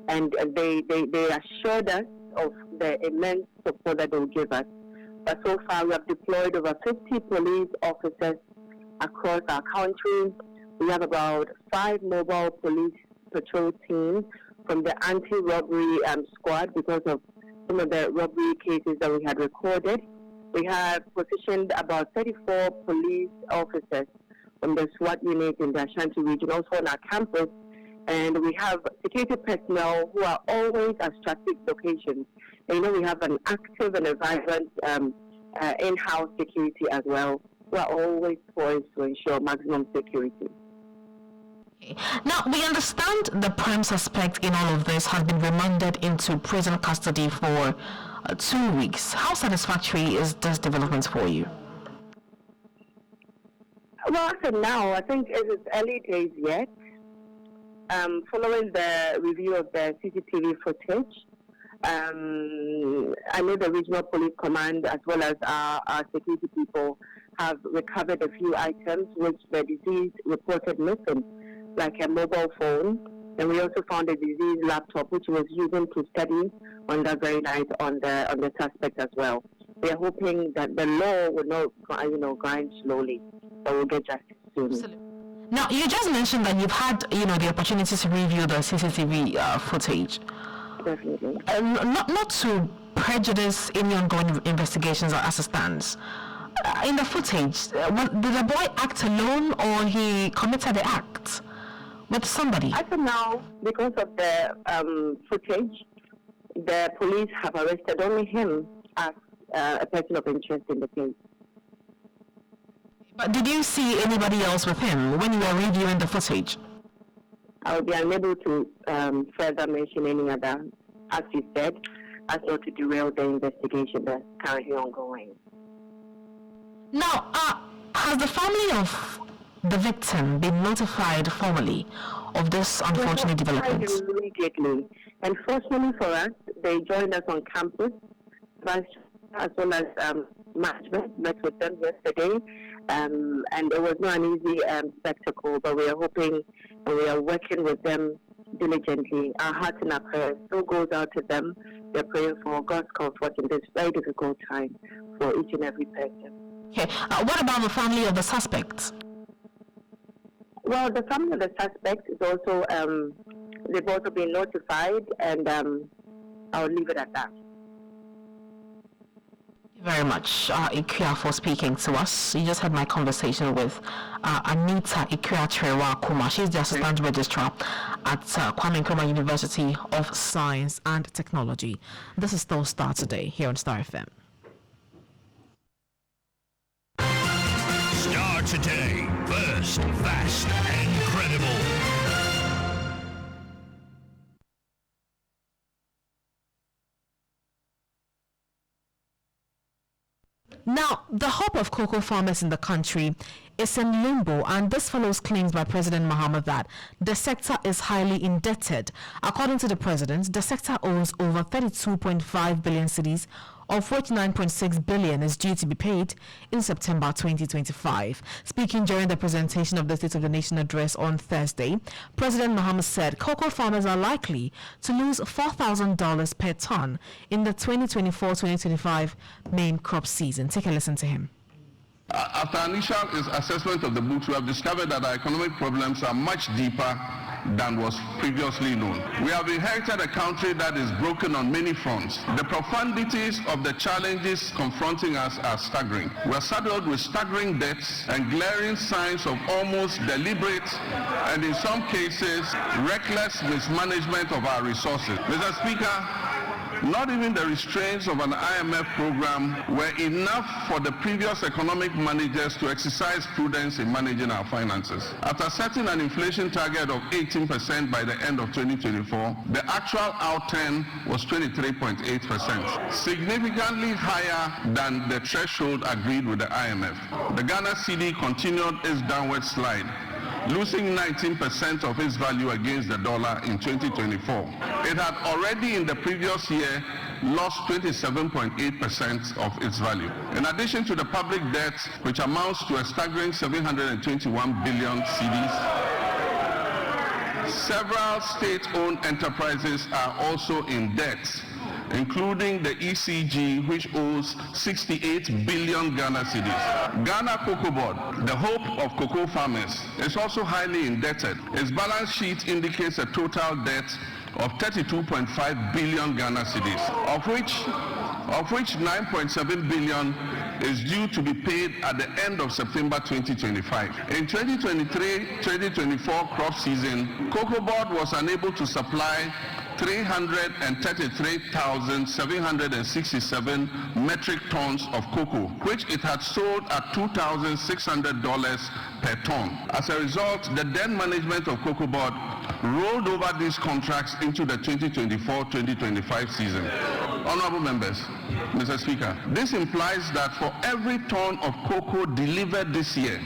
and they assured us of the immense support that they will give us. But so far, we have deployed over 50 police officers across our country. We have about 5 mobile police patrol teams from the anti-robbery squad because of some of the robbery cases that we had recorded. We have positioned about 34 police officers from the SWAT unit in the Ashanti region, also on our campus. And we have security personnel who are always at strategic locations. And, we have an active and a vibrant in-house security as well, who are always poised to ensure maximum security. Now, we understand the prime suspect in all of this has been remanded into prison custody for 2 weeks. How satisfactory is this development for you? Well, as of now, I think it is early days yet. Following the review of the CCTV footage, I know the regional police command as well as our security people have recovered a few items which the deceased reported missing, like a mobile phone, and we also found a diseased laptop which he was using to study on that very night on the suspect as well. We are hoping that the law will not, grind slowly, but we'll get justice soon. Absolutely. Now, you just mentioned that you've had, the opportunity to review the CCTV footage. Definitely. Not to prejudice any ongoing investigations as it stands. In the footage, did the boy act alone or he committed the act with somebody? As of now, because of the footage, the police have arrested only him as a person of interest in the case. But did you see anybody else with him when you were reviewing the footage? I will be unable to further mention any other, as you said, as not to derail the investigation that's currently ongoing. Now, has the family of the victim been notified formally of this unfortunate development? Immediately. And fortunately for us, they joined us on campus, as well as management met with them yesterday. And it was not an easy spectacle, but we are hoping and we are working with them diligently. Our hearts and our prayers still goes out to them. We are praying for God's comfort in this very difficult time for each and every person. Okay. What about the family of the suspects? Well, the family of the suspects is also, they've also been notified, and I'll leave it at that. Very much, Ikua, for speaking to us. You just had my conversation with Anita Ikua Kuma. She's the Assistant Registrar at Kwame Nkrumah University of Science and Technology. This is still Starr today here on Starr FM. Starr today, first, fast, and credible. Now, the hope of cocoa farmers in the country is in limbo, and this follows claims by President Mahama that the sector is highly indebted. According to the president, the sector owes over 32.5 billion cedis, of which 9.6 billion is due to be paid in September 2025. Speaking during the presentation of the State of the Nation address on Thursday, President Mahama said cocoa farmers are likely to lose $4,000 per ton in the 2024-2025 main crop season. Take a listen to him. After initial assessment of the books, we have discovered that our economic problems are much deeper than was previously known. We have inherited a country that is broken on many fronts. The profundities of the challenges confronting us are staggering. We are saddled with staggering debts and glaring signs of almost deliberate and in some cases reckless mismanagement of our resources. Mr. Speaker, not even the restraints of an IMF program were enough for the previous economic managers to exercise prudence in managing our finances. After setting an inflation target of 18% by the end of 2024, the actual outturn was 23.8%, significantly higher than the threshold agreed with the IMF. The Ghana cedi continued its downward slide, losing 19% of its value against the dollar in 2024. It had already in the previous year lost 27.8% of its value. In addition to the public debt, which amounts to a staggering 721 billion cedis, several state-owned enterprises are also in debt, including the ECG, which owes 68 billion Ghana cedis. Ghana Cocoa Board, the hope of cocoa farmers, is also highly indebted. Its balance sheet indicates a total debt of 32.5 billion Ghana cedis, of which 9.7 billion is due to be paid at the end of September 2025. In 2023-2024 crop season, Cocoa Board was unable to supply 333,767 metric tons of cocoa, which it had sold at $2,600 per ton. As a result, the then management of Cocoa Board rolled over these contracts into the 2024-2025 season. Honorable members, Mr. Speaker, this implies that for every ton of cocoa delivered this year,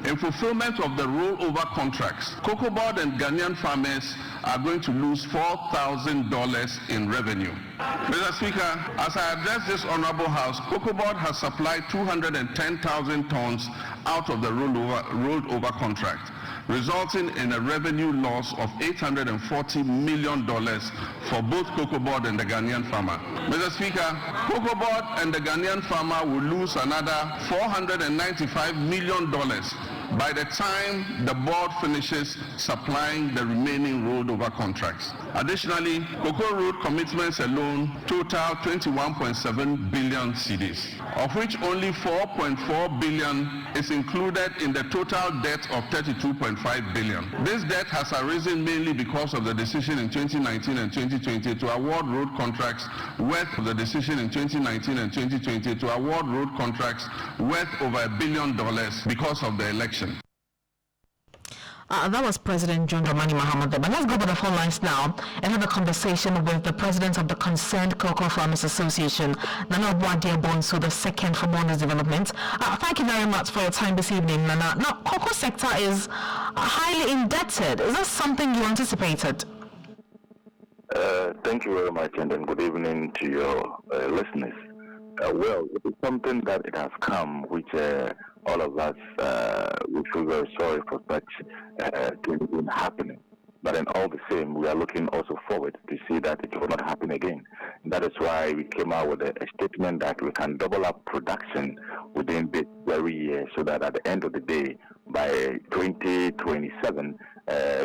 in fulfillment of the rollover contracts, Cocoa Board and Ghanaian farmers are going to lose $4,000 in revenue. Mr. Speaker, as I address this honorable House, Cocoa Board has supplied 210,000 tons out of the rolled over contract, resulting in a revenue loss of $840 million for both Cocoa Board and the Ghanaian farmer. Mr. Speaker, Cocoa Board and the Ghanaian farmer will lose another $495 million by the time the board finishes supplying the remaining rolled over contracts. Additionally, Cocoa Road commitments alone total 21.7 billion cedis, of which only 4.4 billion is included in the total debt of 32.5 billion. This debt has arisen mainly because of the decision in 2019 and 2020 to award road contracts worth over $1 billion because of the election. That was President John Dramani Mahama. But let's go to the phone lines now and have a conversation with the president of the Concerned Cocoa Farmers Association, Nana Bonsu, the second for bonus development. Thank you very much for your time this evening, Nana. Now, cocoa sector is highly indebted. Is that something you anticipated? Thank you very much, and then good evening to your listeners. Well, it is something that it has come, which all of us we feel very sorry for such things happening. But in all the same, we are looking also forward to see that it will not happen again. And that is why we came out with a statement that we can double up production within this very year, so that at the end of the day, by 2027,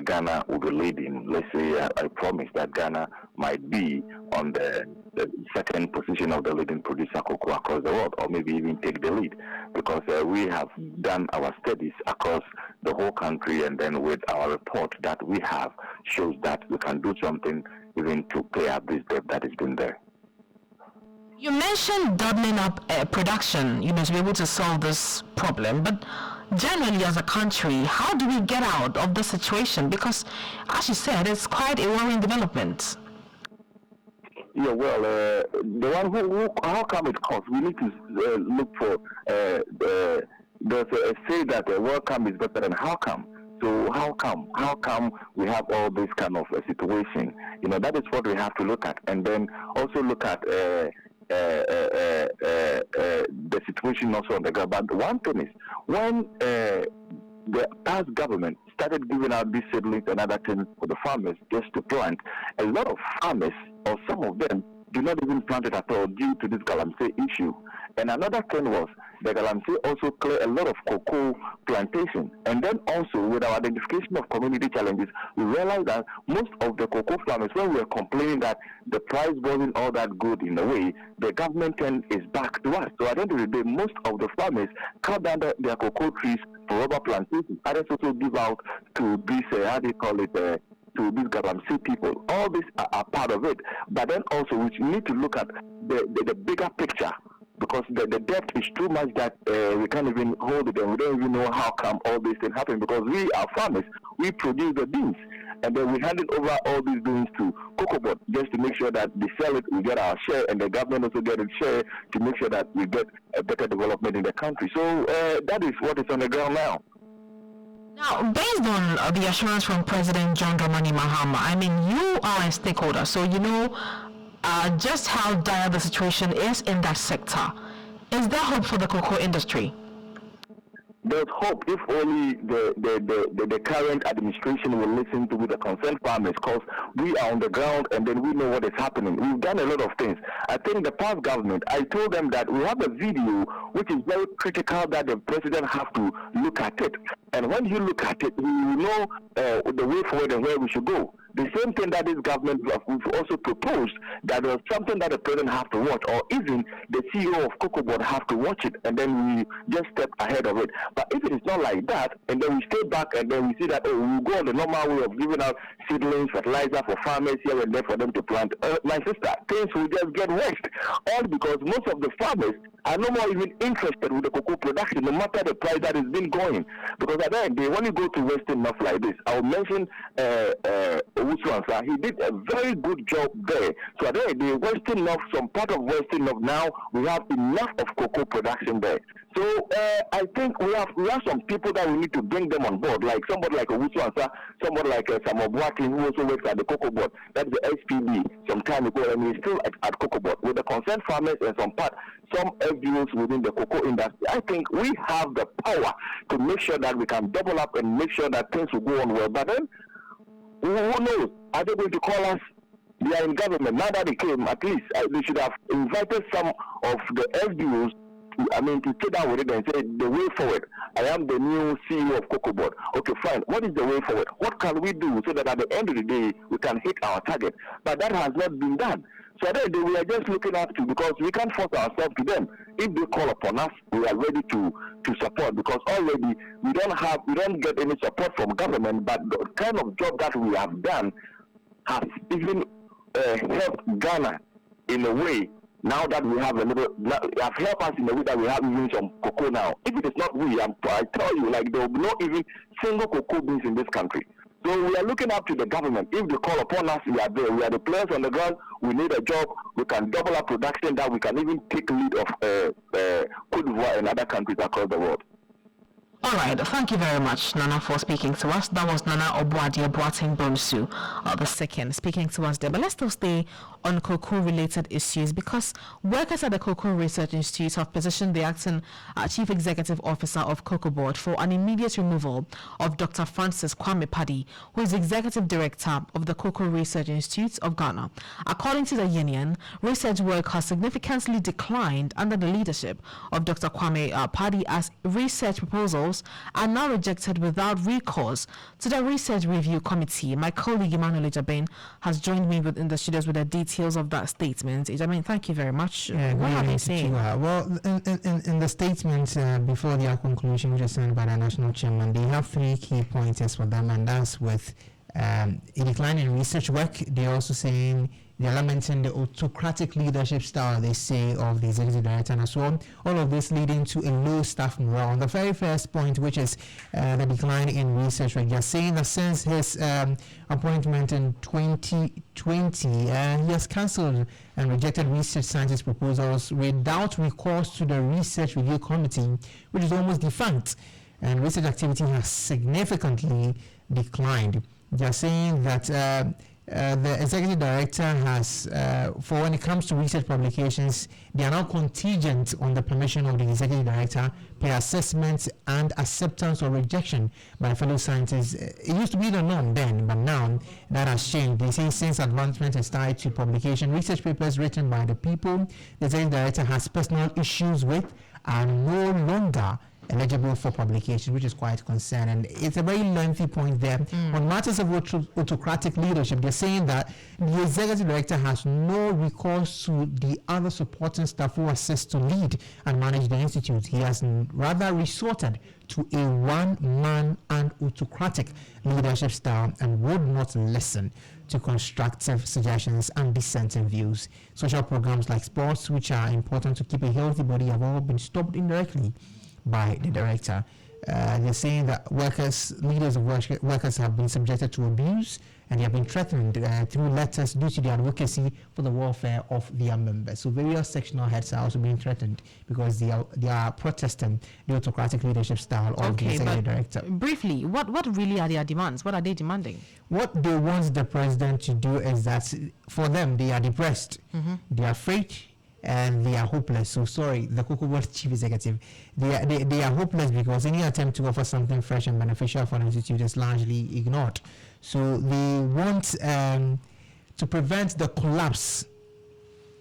Ghana will be leading. Let's say I promise that Ghana might be on the second position of the leading producer cocoa across the world, or maybe even take the lead, because we have done our studies across the whole country, and then with our report that we have shows that we can do something even to clear up this debt that has been there. You mentioned doubling up production, to be able to solve this problem, but generally as a country, how do we get out of the situation? Because, as you said, it's quite a worrying development. Yeah, well, the one who how come it costs? We need to look for there's a say that welcome is better than how come. So how come we have all this kind of situation? That is what we have to look at, and then also look at the situation also on the ground. But one thing is, when the past government started giving out these seedlings and other things for the farmers just to plant, a lot of farmers, or some of them, do not even plant it at all due to this galamsey issue. And another thing was, the galamsey also cleared a lot of cocoa plantation. And then also, with our identification of community challenges, we realized that most of the cocoa farmers, when we were complaining that the price wasn't all that good in a way, the government then is back to us. So at the end of the day, most of the farmers cut down their cocoa trees for rubber plantations. Others also give out to these, to these galamsey people. All these are part of it. But then also, we need to look at the bigger picture, because the debt is too much that we can't even hold it, and we don't even know how come all these things happen, because we are farmers, we produce the beans, and then we hand it over all these beans to Cocoa Board just to make sure that they sell it, we get our share, and the government also get its share to make sure that we get a better development in the country. So that is what is on the ground now. Now, based on the assurance from President John Dramani Mahama, I mean, you are a stakeholder, so you know just how dire the situation is in that sector. Is there hope for the cocoa industry? There's hope if only the current administration will listen to the concerned farmers, because we are on the ground and then we know what is happening. We've done a lot of things. I think the past government, I told them that we have a video which is very critical that the president has to look at it. And when you look at it, you know the way forward and where we should go. The same thing that this government we've also proposed, that there's something that the president has to watch, or even the CEO of Cocoa Board have to watch it, and then we just step ahead of it. But if it is not like that, and then we stay back, and then we see that we go on the normal way of giving out seedlings, fertilizer for farmers here and there for them to plant, my sister, things will just get worse. All because most of the farmers are no more even interested with the cocoa production, no matter the price that has been going. Because at the end of the day, when you go to Western North like this, I will mention Tutuwaa, he did a very good job there. So at the end of the day, Western North, some part of Western North now, we have enough of cocoa production there. So I think we have some people that we need to bring them on board, like somebody like Tutuwaa, somebody like Samuel Boatin, who also works at the Cocoa Board. That's the SPB some time ago, and he's still at Cocoa Board. With the concerned farmers and some FBOs within the cocoa industry, I think we have the power to make sure that we can double up and make sure that things will go on well. But then, who knows? Are they going to call us? They are in government. Now that they came, at least they should have invited some of the FBOs to sit down with it and say, the way forward. I am the new CEO of Cocoa Board. Okay, fine. What is the way forward? What can we do so that at the end of the day, we can hit our target? But that has not been done. So then we are just looking up to, because we can't force ourselves to them. If they call upon us, we are ready to support, because already we don't get any support from government, but the kind of job that we have done has even helped Ghana in a way. Now that we have have helped us in a way that we have even some cocoa now. If it is not we, I tell you, like there will be not even single cocoa beans in this country. So we are looking up to the government. If they call upon us, we are there. We are the players on the ground. We need a job. We can double our production, that we can even take lead of Cote d'Ivoire and other countries across the world. All right, thank you very much, Nana, for speaking to us. That was Nana Obuadi Boateng Bonsu, the second, speaking to us there. But let's still stay on cocoa-related issues, because workers at the Cocoa Research Institute have petitioned the acting Chief Executive Officer of Cocoa Board for an immediate removal of Dr. Francis Kwame Paddy, who is Executive Director of the Cocoa Research Institute of Ghana. According to the union, research work has significantly declined under the leadership of Dr. Kwame Paddy, as research proposals are now rejected without recourse to the Research Review Committee. My colleague Emmanuel Ejabin has joined me in the studios with the details of that statement. Ejabin, thank you very much. What are they saying? Well, in the statement before their conclusion, which is signed by the national chairman, they have 3 key pointers for them, and that's with a decline in research work. They're also saying they're lamenting the autocratic leadership style, they say, of the executive director, and as well, all of this leading to a low staff morale. On the very first point, which is the decline in research work, they're saying that since his appointment in 2020, he has cancelled and rejected research scientist proposals without recourse to the Research Review Committee, which is almost defunct, and research activity has significantly declined. They're saying that the executive director has, for when it comes to research publications, they are now contingent on the permission of the executive director per assessment and acceptance or rejection by fellow scientists. It used to be the norm then, but now that has changed. They say since advancement is tied to publication, research papers written by the people the executive director has personal issues with are no longer eligible for publication, which is quite concerning. It's a very lengthy point there. On matters of autocratic leadership, they're saying that the executive director has no recourse to the other supporting staff who assist to lead and manage the institute. He has rather resorted to a one-man and autocratic leadership style and would not listen to constructive suggestions and dissenting views. Social programs like sports, which are important to keep a healthy body, have all been stopped indirectly by the director. They're saying that leaders of workers have been subjected to abuse, and they have been threatened through letters due to their advocacy for the welfare of their members. So various sectional heads are also being threatened because they are protesting the autocratic leadership style of the executive director. Briefly, what really are their demands? What are they demanding? What they want the president to do is that for them, they are depressed, they are afraid, and they are hopeless. So sorry, the Cocoa Board chief executive, they are hopeless because any attempt to offer something fresh and beneficial for the institute is largely ignored. So they want to prevent the collapse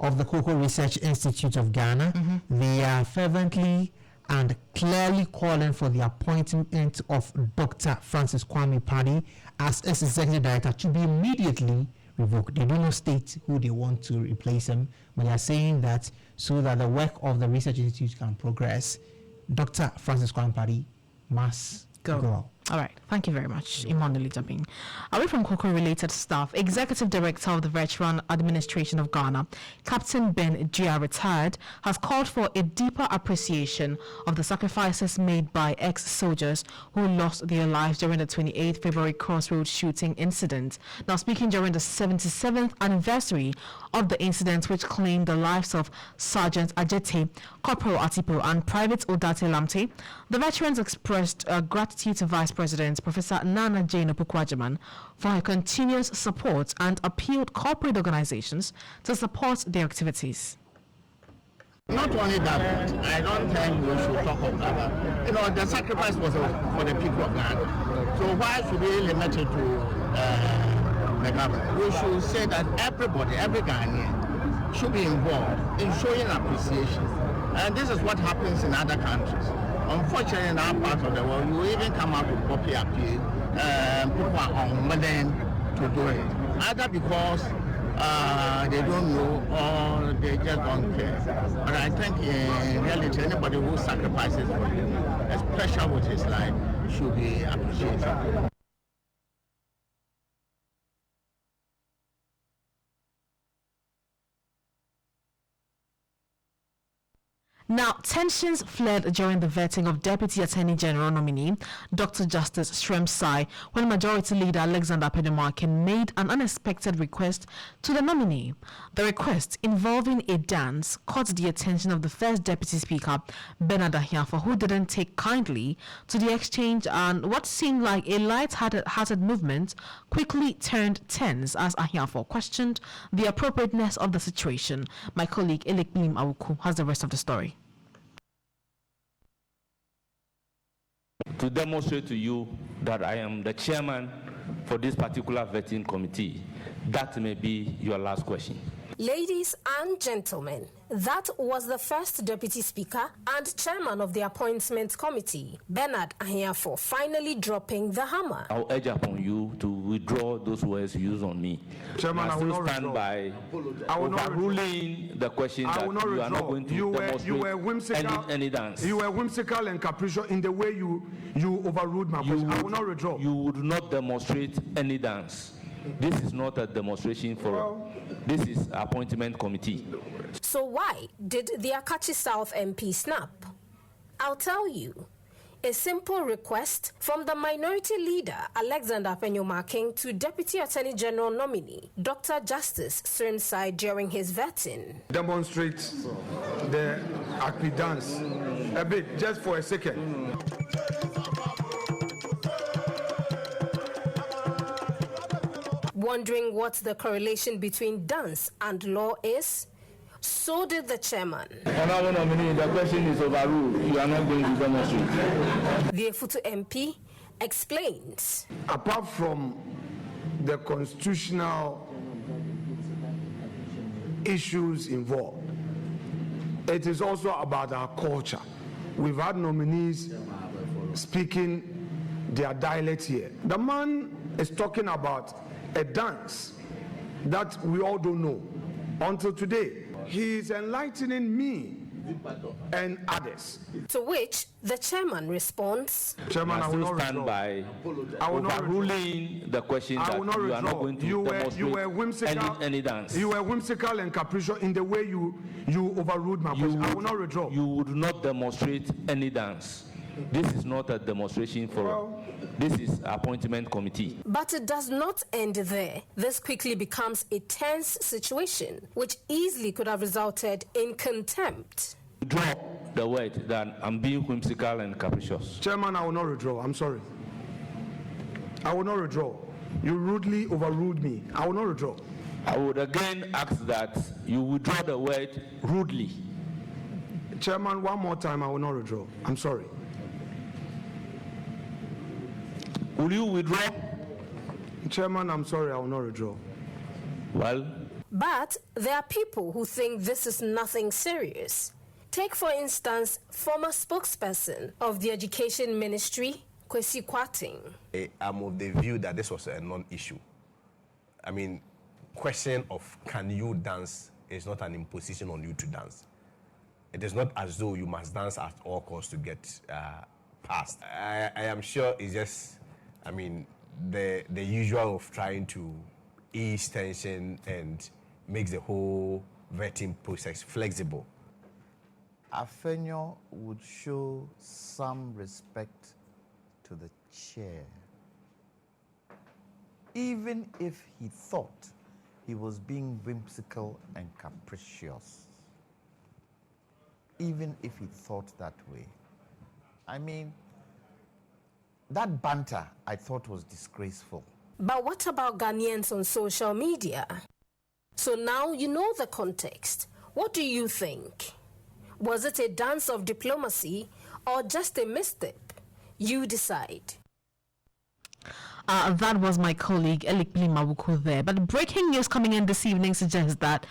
of the Cocoa Research Institute of Ghana. They are fervently and clearly calling for the appointment of Dr. Francis Kwame Paddy as its executive director to be immediately revoked. They do not state who they want to replace him, but they are saying that so that the work of the research institute can progress, Dr. Francis Kwame Paddy must go. All right, thank you very much, Immanuel Jabin. Away from cocoa-related stuff, Executive Director of the Veteran Administration of Ghana, Captain Ben Gia, retired, has called for a deeper appreciation of the sacrifices made by ex-soldiers who lost their lives during the 28th February Crossroads shooting incident. Now, speaking during the 77th anniversary of the incident, which claimed the lives of Sergeant Ajete, Corporal Atipo, and Private Odate Lamte, the veterans expressed gratitude to Vice President Professor Nana Jane Opukwajaman for her continuous support and appealed corporate organizations to support their activities. Not only that, I don't think we should talk of that. You know, the sacrifice was for the people of Ghana. So why should we limit it to the government? We should say that everybody, every Ghanaian should be involved in showing appreciation. And this is what happens in other countries. Unfortunately, in our part of the world, you even come out with poppy appeal. People are unwilling to do it, either because they don't know or they just don't care. But I think in reality, anybody who sacrifices for you, especially with his life, should be appreciated. Now, tensions flared during the vetting of Deputy Attorney General nominee Dr. Justice Shremsai when Majority Leader Alexander Pedomarkin made an unexpected request to the nominee. The request, involving a dance, caught the attention of the first Deputy Speaker, Bernard Ahiafo, who didn't take kindly to the exchange, and what seemed like a light-hearted movement quickly turned tense as Ahiafo questioned the appropriateness of the situation. My colleague Elekbilim Awuku has the rest of the story. To demonstrate to you that I am the chairman for this particular vetting committee, that may be your last question. Ladies and gentlemen, that was the first Deputy Speaker and Chairman of the Appointment Committee, Bernard Ahiafo, finally dropping the hammer. I'll urge upon you to withdraw those words used on me. Chairman, I will not stand by overruling the question that you are not going to demonstrate any dance. You were whimsical and capricious in the way you overruled my question. I will not withdraw. You would not demonstrate any dance. This is not a demonstration forum. This is appointment committee. So why did the Akachi South MP snap? I'll tell you. A simple request from the Minority Leader Alexander Pedomarkin to Deputy Attorney General nominee Dr. Justice Shremsai during his vetting. Demonstrate the Akpi dance a bit, just for a second. Wondering what the correlation between dance and law is? So did the chairman. Honorable nominee, the question is overruled. You are not going to demonstrate. The Efutu MP explains. Apart from the constitutional issues involved, it is also about our culture. We've had nominees speaking their dialect here. The man is talking about a dance that we all don't know until today. He is enlightening me and others. To which the chairman responds, Chairman, I will not stand by overruling the question that you are not going to demonstrate any dance. You were whimsical and capricious in the way you overruled my question. I will not withdraw. You would not demonstrate any dance. This is not a demonstration forum. This is appointment committee. But it does not end there. This quickly becomes a tense situation, which easily could have resulted in contempt. Withdraw the word that I'm being whimsical and capricious. Chairman, I will not withdraw. I'm sorry. I will not withdraw. You rudely overruled me. I will not withdraw. I would again ask that you withdraw the word rudely. Chairman, one more time, I will not withdraw. I'm sorry. Will you withdraw? Chairman, I'm sorry, I will not withdraw. Well. But there are people who think this is nothing serious. Take, for instance, former spokesperson of the Education Ministry, Kwesi Kwarteng. I'm of the view that this was a non-issue. I mean, question of can you dance is not an imposition on you to dance. It is not as though you must dance at all costs to get passed. I am sure it's just, I mean, the usual of trying to ease tension and makes the whole vetting process flexible. Afenyo would show some respect to the chair, even if he thought he was being whimsical and capricious. Even if he thought that way. I mean, that banter I thought was disgraceful. But what about Ghanaians on social media? So now you know the context. What do you think? Was it a dance of diplomacy or just a misstep? You decide. That was my colleague Elikpili Mabuko there. But breaking news coming in this evening suggests that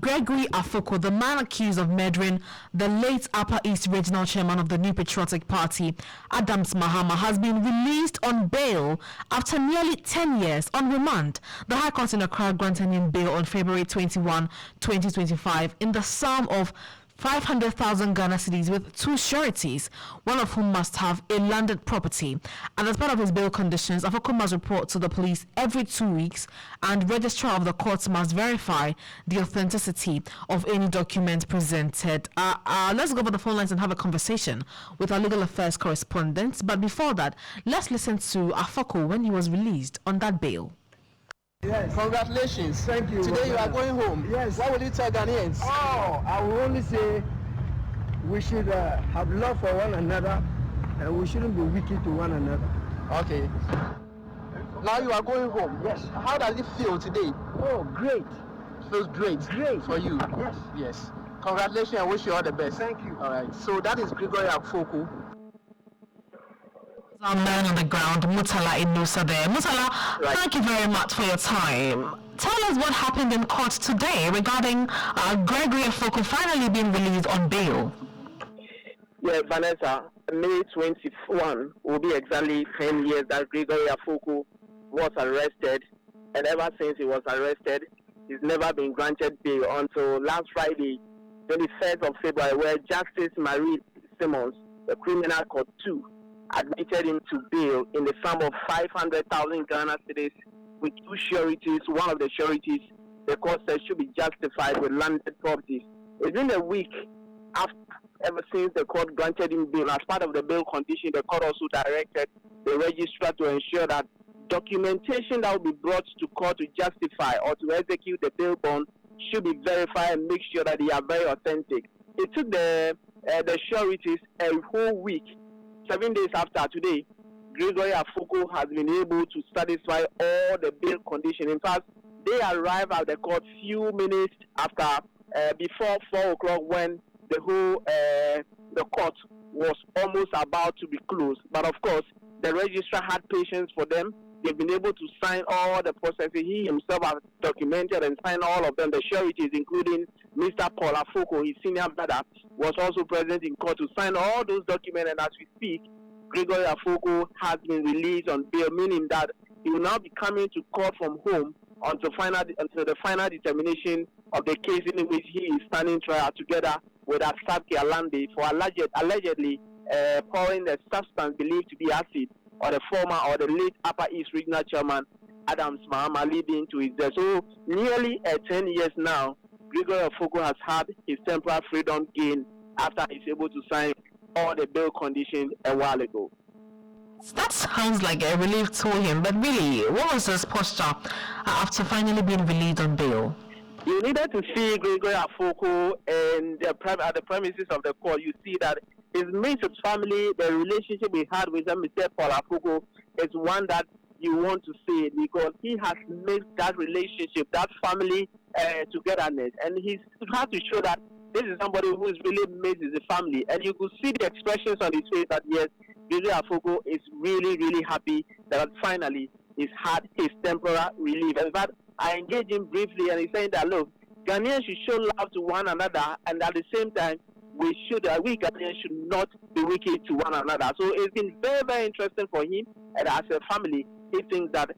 Gregory Afoko, the man accused of murdering the late Upper East Regional Chairman of the New Patriotic Party, Adams Mahama, has been released on bail after nearly 10 years on remand. The High Court in Accra granted him bail on February 21, 2025 in the sum of 500,000 Ghana cedis with two sureties, one of whom must have a landed property. And as part of his bail conditions, Afoko must report to the police every 2 weeks, and registrar of the courts must verify the authenticity of any document presented. Let's go over the phone lines and have a conversation with our legal affairs correspondent. But before that, let's listen to Afoko when he was released on that bail. Yes. Congratulations. Thank you. Today you are going home. Yes. What will you tell Ghanaians? Oh, I will only say we should have love for one another and we shouldn't be wicked to one another. Okay. Now you are going home. Yes. How does it feel today? Oh, great. Feels great. Great. For you? Yes. Yes. Congratulations. I wish you all the best. Thank you. All right. So that is Gregory Afoko. Our man on the ground, Mutala Inusa there. Mutala, thank you very much for your time. Tell us what happened in court today regarding Gregory Afoko finally being released on bail. Yeah, Vanessa, May 21 will be exactly 10 years that Gregory Afoko was arrested, and ever since he was arrested, he's never been granted bail until last Friday, 21st of February, where Justice Marie Simmons, the Criminal Court 2, admitted him to bail in the sum of 500,000 Ghana cedis with two sureties. One of the sureties, the court said, should be justified with landed properties. It's been a week ever since the court granted him bail. As part of the bail condition, the court also directed the registrar to ensure that documentation that will be brought to court to justify or to execute the bail bond should be verified and make sure that they are very authentic. It took the sureties a whole week. 7 days after today, Gregory Afoko has been able to satisfy all the bail conditions. In fact, they arrived at the court few minutes after, before 4 o'clock, when the whole the court was almost about to be closed. But of course, the registrar had patience for them. They've been able to sign all the processes. He himself has documented and signed all of them. The sureties, including Mr. Paul Afoko, his senior brother, was also present in court to sign all those documents. And as we speak, Gregory Afoko has been released on bail, meaning that he will now be coming to court from home until the final determination of the case in which he is standing trial together with Asabke Alande for allegedly pouring the substance believed to be acid or the former or the late Upper East Regional Chairman Adams Mahama, leading to his death. So nearly 10 years now, Gregory Afoko has had his temporary freedom gained after he's able to sign all the bail conditions a while ago. That sounds like a relief to him, but really, what was his posture after finally being released on bail? You needed to see Gregory Afoko and at the premises of the court. You see that his Mrs. family, the relationship he had with Mr. Paul Afoko is one that you want to see because he has made that relationship, that family togetherness, and he's had to show that this is somebody who is really made as a family. And you could see the expressions on his face that yes, Gregory Afoko is really, really happy that finally he's had his temporary relief. In fact, I engaged him briefly and he's saying that look, Ghanaians should show love to one another, and at the same time, we Ghanaians should not be wicked to one another. So it's been very, very interesting for him, and as a family, he thinks that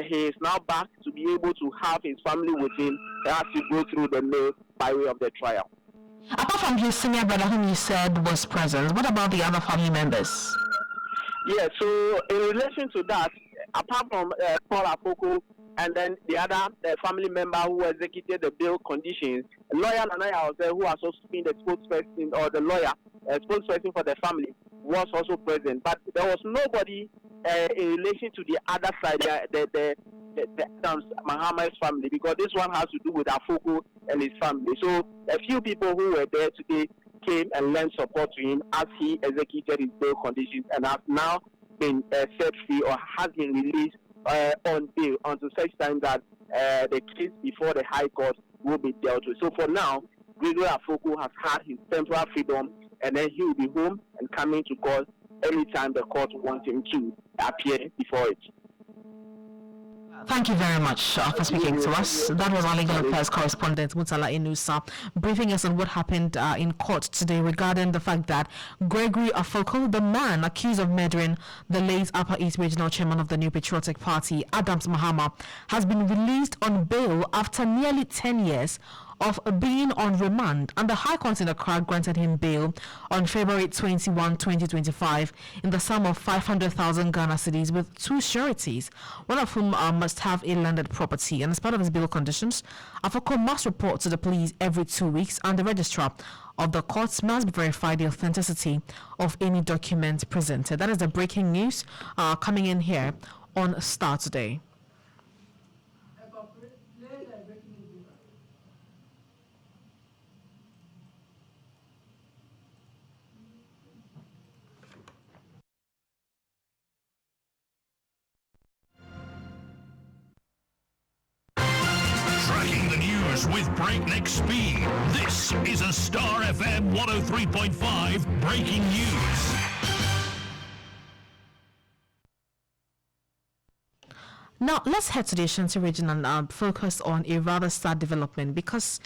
he is now back to be able to have his family with him as he go through the mail by way of the trial. Apart from his senior brother whom you said was present, what about the other family members? Yeah, so in relation to that, apart from Paul Afoko and then the other family member who executed the bail conditions, lawyer Nanaya Ose, who has also been the spokesperson or the lawyer spokesperson for the family, was also present. But there was nobody in relation to the other side, the Adams Muhammad's family, because this one has to do with Afoko and his family. So a few people who were there today came and lent support to him as he executed his bail conditions and has now been set free or has been released on bail until such time that the case before the High Court will be dealt with. So for now, Gregory Afoko has had his temporary freedom, and then he will be home and coming to court anytime the court wants him to appear before it. Thank you very much for speaking to us. That was our legal affairs correspondent, Mutala Inusa, briefing us on what happened in court today regarding the fact that Gregory Afoko, the man accused of murdering the late Upper East Regional Chairman of the New Patriotic Party, Adams Mahama, has been released on bail after nearly 10 years of being on remand, and the High Court in Accra granted him bail on February 21, 2025 in the sum of 500,000 Ghana cedis with two sureties, one of whom must have a landed property. And as part of his bail conditions, Afoko must report to the police every 2 weeks, and the registrar of the courts must verify the authenticity of any document presented. That is the breaking news coming in here on Starr today. Tracking the news with breakneck speed. This is a Starr FM 103.5 breaking news. Now, let's head to the Ashanti region and focus on a rather sad development, because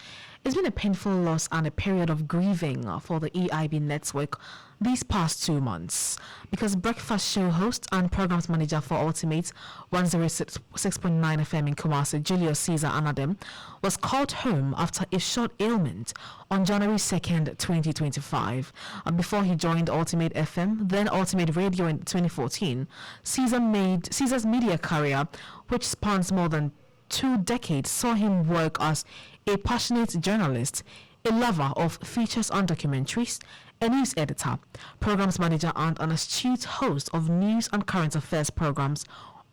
it's been a painful loss and a period of grieving for the EIB network these past 2 months, because breakfast show host and programs manager for Ultimate 106.9 FM in Kumasi, Julius Caesar Anadem, was called home after a short ailment on January 2nd, 2025. Before he joined Ultimate FM, then Ultimate Radio in 2014, Caesar's media career, which spans more than 2 decades, saw him work as a passionate journalist, a lover of features and documentaries, a news editor, programs manager, and an astute host of news and current affairs programs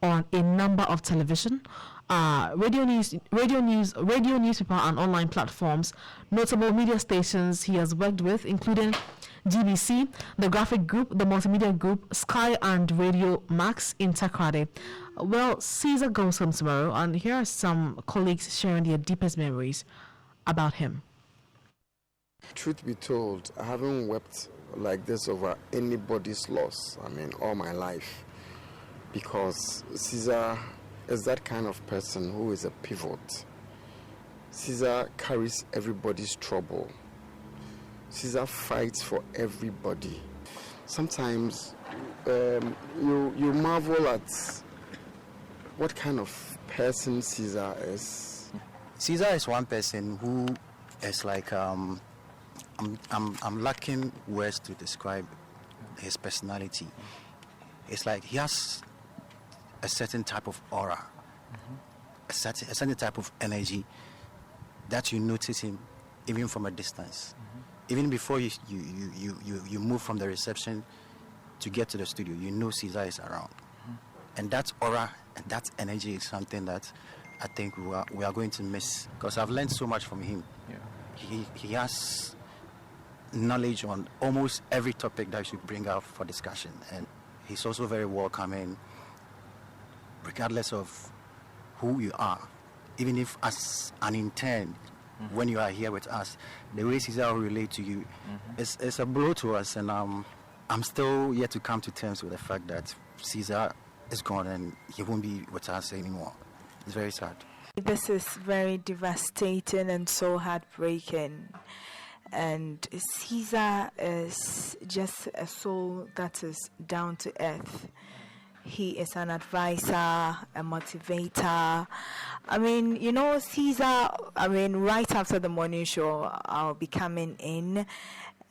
on a number of television, radio, newspaper, and online platforms. Notable media stations he has worked with, including GBC, the Graphic Group, the Multimedia Group, Sky, and Radio Max in Takrade. Well, Caesar goes home tomorrow, and here are some colleagues sharing their deepest memories about him. Truth be told, I haven't wept like this over anybody's loss, all my life, because Caesar is that kind of person who is a pivot. Caesar carries everybody's trouble. Caesar fights for everybody. Sometimes you marvel at what kind of person Caesar is. Caesar is one person who is like I'm lacking words to describe his personality. It's like he has a certain type of aura, a certain type of energy that you notice him even from a distance. even before you move from the reception to get to the studio, you know Caesar is around. And that aura and that energy is something that I think we are going to miss, because I've learned so much from him. He has knowledge on almost every topic that you should bring out for discussion, and he's also very welcoming, regardless of who you are. Even if as an intern, when you are here with us, the way Caesar will relate to you, it's a blow to us, and I'm still yet to come to terms with the fact that Caesar is gone and he won't be with us anymore. It's very sad. This is very devastating and so heartbreaking. And Caesar is just a soul that is down to earth. He is an advisor, a motivator. I mean, you know, Caesar, right after the morning show, I'll be coming in.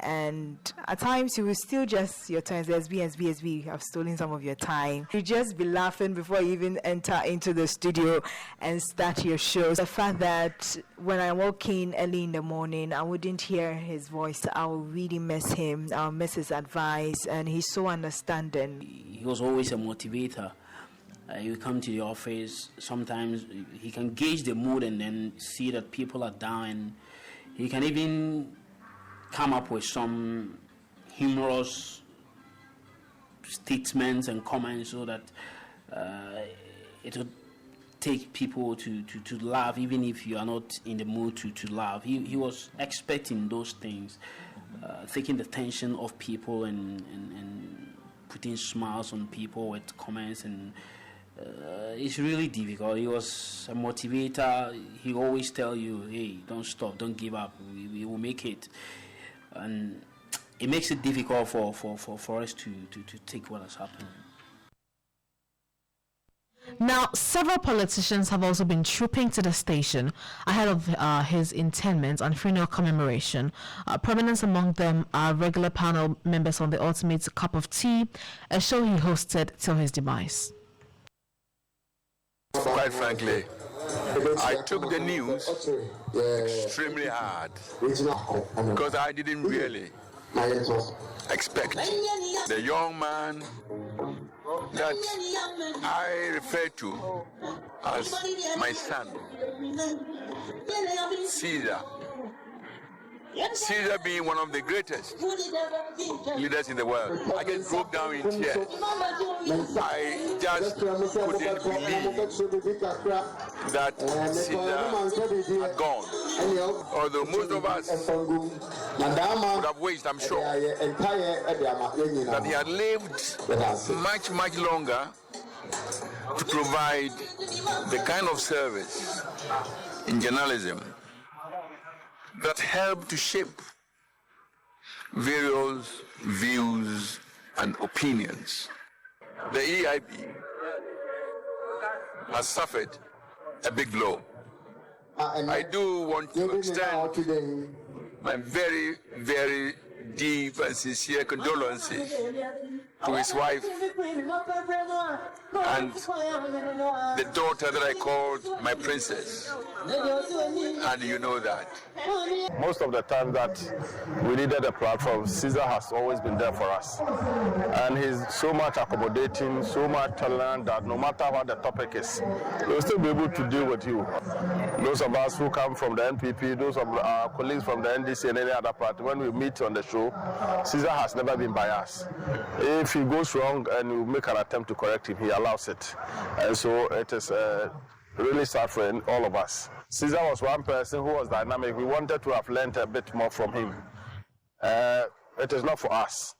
And at times you will still just, your time, SB, I've stolen some of your time. You just be laughing before you even enter into the studio and start your show. The fact that when I walk in early in the morning, I wouldn't hear his voice. I will really miss him. I'll miss his advice, and he's so understanding. He was always a motivator. You come to the office, sometimes he can gauge the mood and then see that people are down. And he can even come up with some humorous statements and comments so that it would take people to laugh, even if you are not in the mood to laugh. He was expecting those things, taking the tension of people and putting smiles on people with comments, and it's really difficult. He was a motivator. He always tell you, hey, don't stop, don't give up, we will make it. And it makes it difficult for us to take what has happened. Now, several politicians have also been trooping to the station ahead of his interment and funeral commemoration. Prominent among them are regular panel members on the Ultimate Cup of Tea, a show he hosted till his demise. Quite frankly, I took the news extremely hard because I didn't really expect the young man that I refer to as my son, Caesar being one of the greatest leaders in the world. I just broke down in tears. I just couldn't believe that Caesar had gone. Although most of us would have wished, I'm sure, that he had lived much, much longer to provide the kind of service in journalism that helped to shape various views and opinions. The EIB has suffered a big blow. I do want to extend my very, very deep and sincere condolences to his wife and the daughter that I called my princess. And you know that. Most of the time that we needed a platform, Caesar has always been there for us. And he's so much accommodating, so much tolerant that no matter what the topic is, he'll still be able to deal with you. Those of us who come from the NPP, those of our colleagues from the NDC and any other party, when we meet on the show, Caesar has never been biased. If he goes wrong and you make an attempt to correct him, he allows it. And so it is really sad for all of us. Caesar was one person who was dynamic. We wanted to have learned a bit more from him. It is not for us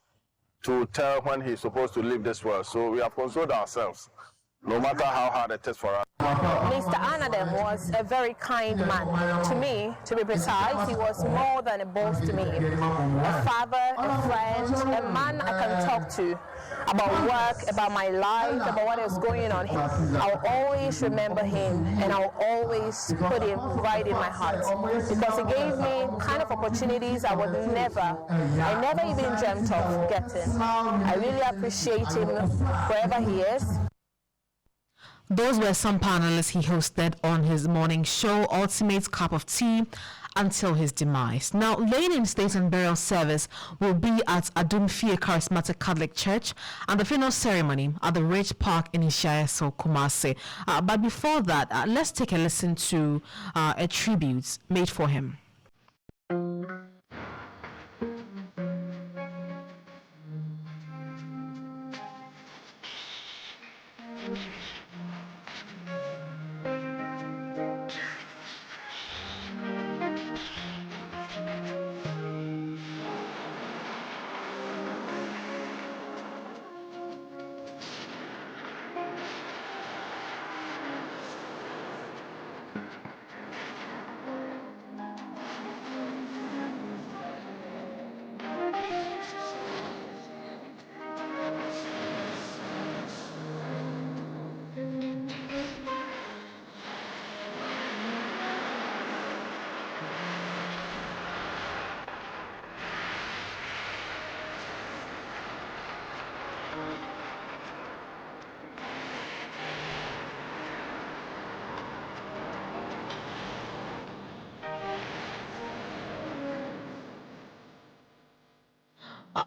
to tell when he's supposed to leave this world. So we have consoled ourselves, no matter how hard it is for us. Mr. Anadem was a very kind man. To me, to be precise, he was more than a boss to me. A father, a friend, a man I can talk to about work, about my life, about what is going on. I'll always remember him, and I'll always put him right in my heart, because he gave me kind of opportunities I never even dreamt of getting. I really appreciate him wherever he is. Those were some panelists he hosted on his morning show, Ultimate Cup of Tea, until his demise. Now, laying in state and burial service will be at Adumfie Charismatic Catholic Church, and the funeral ceremony at the Ridge Park in Ishiaso, Kumasi. But before that, let's take a listen to a tribute made for him.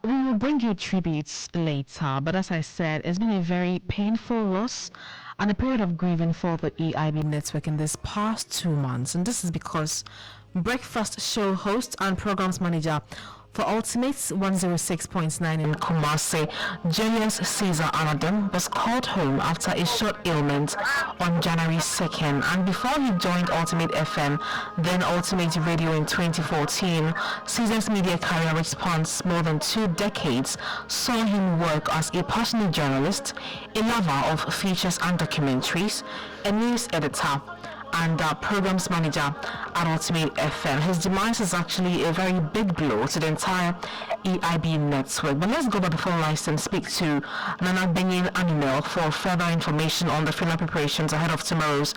We will bring you tributes later, but as I said, it's been a very painful loss and a period of grieving for the EIB network in this past 2 months. And this is because breakfast show host and programs manager for Ultimates 106.9 in Kumasi, Julius Caesar Anadum, was called home after a short ailment on January 2nd. And before he joined Ultimate FM, then Ultimate Radio in 2014, Caesar's media career, which spans more than 2 decades, saw him work as a passionate journalist, a lover of features and documentaries, a news editor, and programs manager at Ultimate FM. His demise is actually a very big blow to the entire EIB network. But let's go by the phone lines and speak to Nana Benyin Animel for further information on the funeral preparations ahead of tomorrow's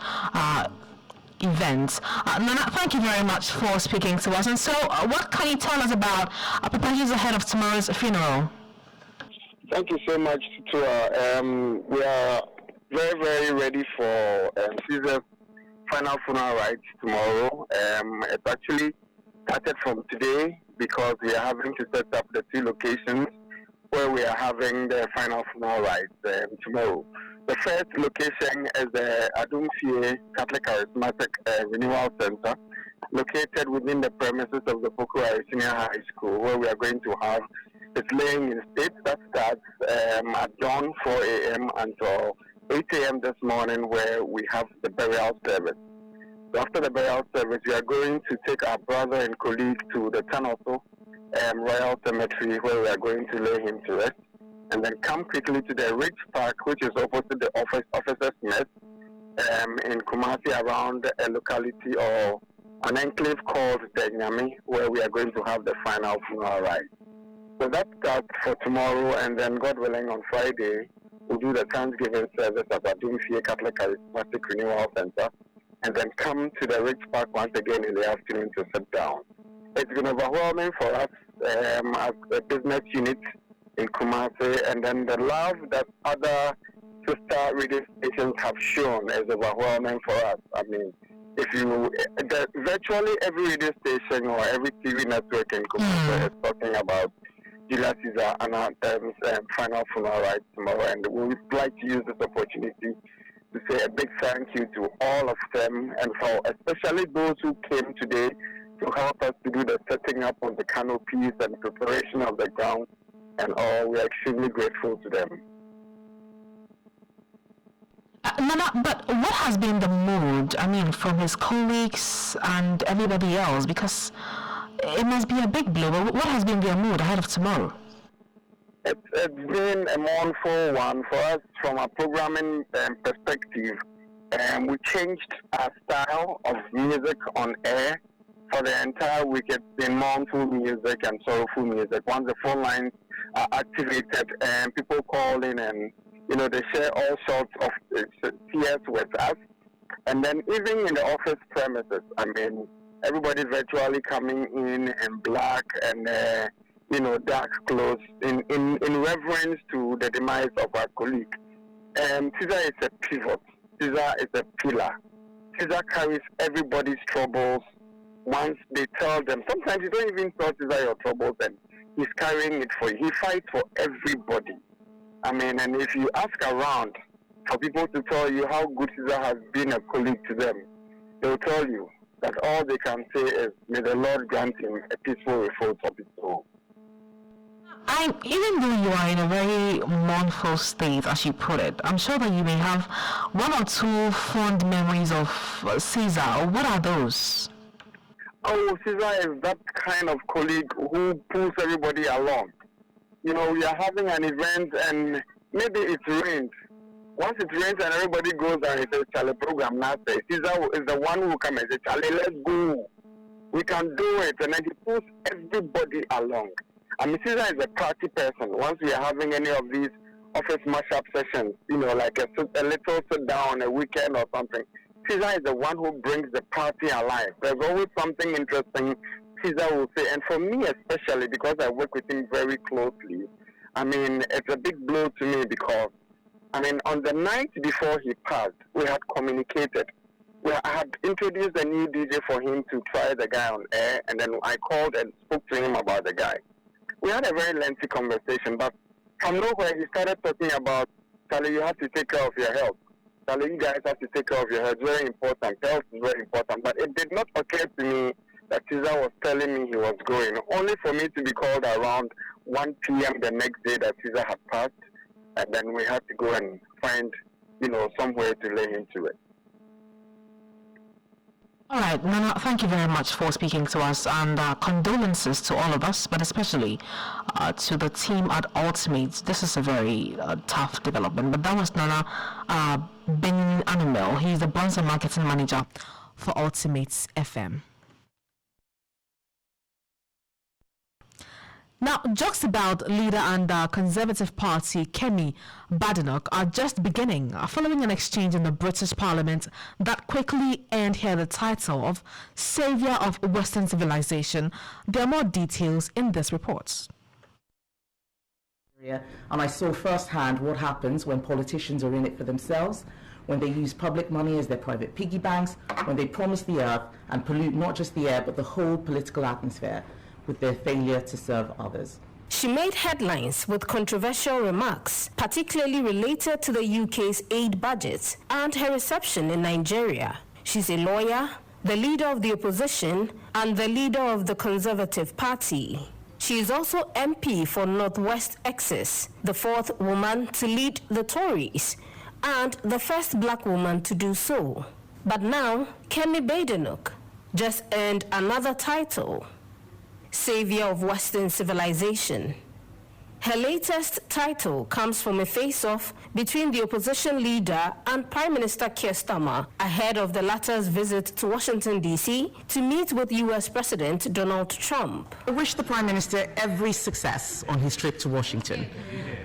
event. Nana, thank you very much for speaking to us. And so, what can you tell us about preparations ahead of tomorrow's funeral? Thank you so much, Tutuwaa. We are very, very ready for Caesar's final funeral rites tomorrow. It's actually started from today because we are having to set up the 2 locations where we are having the final funeral rites tomorrow. The first location is the Adumfie Catholic Charismatic Renewal Center, located within the premises of the Pokuai Senior High School, where we are going to have its laying in state that starts at dawn 4 a.m. until 8 a.m. this morning, where we have the burial service. So after the burial service, we are going to take our brother and colleague to the Tanoso Royal Cemetery, where we are going to lay him to rest, and then come quickly to the Ridge Park, which is opposite the officers' mess in Kumasi, around a locality or an enclave called Denyami, where we are going to have the final funeral rite. So that starts for tomorrow, and then God willing on Friday, we'll do the Thanksgiving service at Adumfie Catholic Charismatic Renewal Center, and then come to the Ridge Park once again in the afternoon to sit down. It's been overwhelming for us as a business unit in Kumasi, and then the love that other sister radio stations have shown is overwhelming for us. I mean, virtually every radio station or every TV network in Kumasi is talking about Julius Caesar Anadum's final funeral rites tomorrow, and we would like to use this opportunity to say a big thank you to all of them, and for especially those who came today to help us to do the setting up of the canopies and preparation of the ground and all. We are extremely grateful to them. Nana, but what has been the mood, from his colleagues and everybody else? Because it must be a big blow. But what has been their mood ahead of tomorrow? It's been a mournful one for us from a programming perspective. We changed our style of music on air. For the entire week, it's been mournful music and sorrowful music. Once the phone lines are activated and people call in and, they share all sorts of tears with us. And then even in the office premises, everybody virtually coming in black and, dark clothes in reverence to the demise of our colleague. Caesar is a pivot Caesar is a pillar. Caesar carries everybody's troubles once they tell them. Sometimes you don't even tell Caesar your troubles, and he's carrying it for you. He fights for everybody. I mean, and if you ask around for people to tell you how good Caesar has been a colleague to them, they'll tell you that all they can say is, may the Lord grant him a peaceful repose of his soul. Even though you are in a very mournful state, as you put it, I'm sure that you may have one or two fond memories of Caesar. What are those? Oh, Caesar is that kind of colleague who pulls everybody along. You know, we are having an event and maybe it rains. Once it rains and everybody goes and he says, Charlie, program now, Caesar is the one who comes and says, Charlie, let's go. We can do it. And then he pulls everybody along. I mean, Caesar is a party person. Once we are having any of these office mashup sessions, you know, like a little sit down, a weekend or something, Caesar is the one who brings the party alive. There's always something interesting Caesar will say. And for me especially, because I work with him very closely, I mean, it's a big blow to me because, I mean, on the night before he passed, we had communicated. I had introduced a new DJ for him to try the guy on air, and then I called and spoke to him about the guy. We had a very lengthy conversation, but from nowhere he started talking about, Charlie, you have to take care of your health. Charlie, you guys have to take care of your health. It's very important. Health is very important. But it did not occur to me that Caesar was telling me he was going, only for me to be called around 1 p.m. the next day that Caesar had passed, and then we had to go and find, you know, somewhere to lay him to it. All right, Nana, thank you very much for speaking to us, and condolences to all of us, but especially to the team at Ultimates. This is a very tough development, but that was Nana Ben Animel. He's the brands and marketing manager for Ultimates FM. Now, jokes about leader and Conservative Party Kemi Badenoch are just beginning, following an exchange in the British Parliament that quickly earned her the title of Saviour of Western Civilization. There are more details in this report. And I saw firsthand what happens when politicians are in it for themselves, when they use public money as their private piggy banks, when they promise the earth and pollute not just the air but the whole political atmosphere with their failure to serve others. She made headlines with controversial remarks, particularly related to the UK's aid budget and her reception in Nigeria. She's a lawyer, the leader of the opposition, and the leader of the Conservative Party. She is also MP for Northwest Essex, the fourth woman to lead the Tories, and the first black woman to do so. But now, Kemi Badenoch just earned another title, Saviour of Western Civilization. Her latest title comes from a face-off between the opposition leader and Prime Minister Keir Starmer ahead of the latter's visit to Washington, D.C. to meet with U.S. President Donald Trump. I wish the Prime Minister every success on his trip to Washington.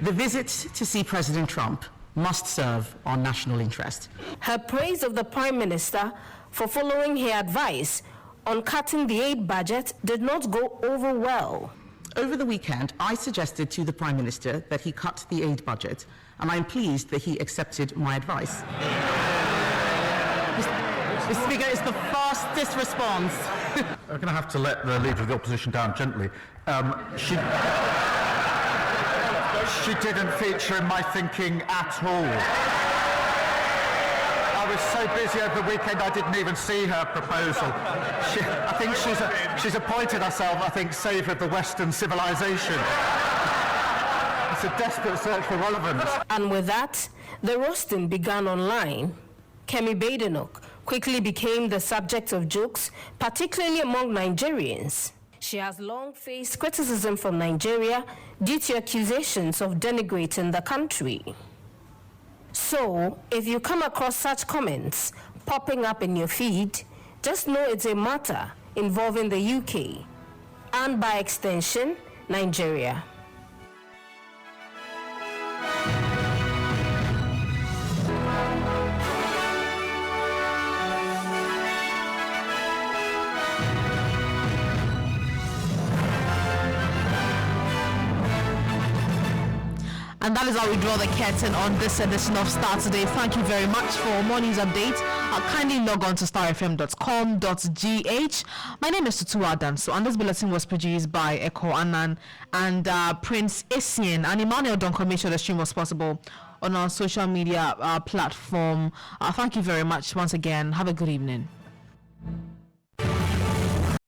The visit to see President Trump must serve our national interest. Her praise of the Prime Minister for following her advice on cutting the aid budget did not go over well. Over the weekend, I suggested to the Prime Minister that he cut the aid budget, and I'm pleased that he accepted my advice. Mr. Speaker, it's the fastest response. I'm going to have to let the Leader of the Opposition down gently. She didn't feature in my thinking at all. I was so busy over the weekend I didn't even see her proposal. I think she's appointed herself, I think, Saviour of the Western Civilization. It's a desperate search for relevance. And with that, the roasting began online. Kemi Badenoch quickly became the subject of jokes, particularly among Nigerians. She has long faced criticism from Nigeria due to accusations of denigrating the country. So, if you come across such comments popping up in your feed, just know it's a matter involving the UK and, by extension, Nigeria. And that is how we draw the curtain on this edition of Starr Today. Thank you very much for more news updates. Kindly log on to starfm.com.gh. My name is Tutuwaa Danso, and this bulletin was produced by Eko Anan and Prince Essien. And Emmanuel Donko made sure the stream was possible on our social media platform. Thank you very much once again. Have a good evening.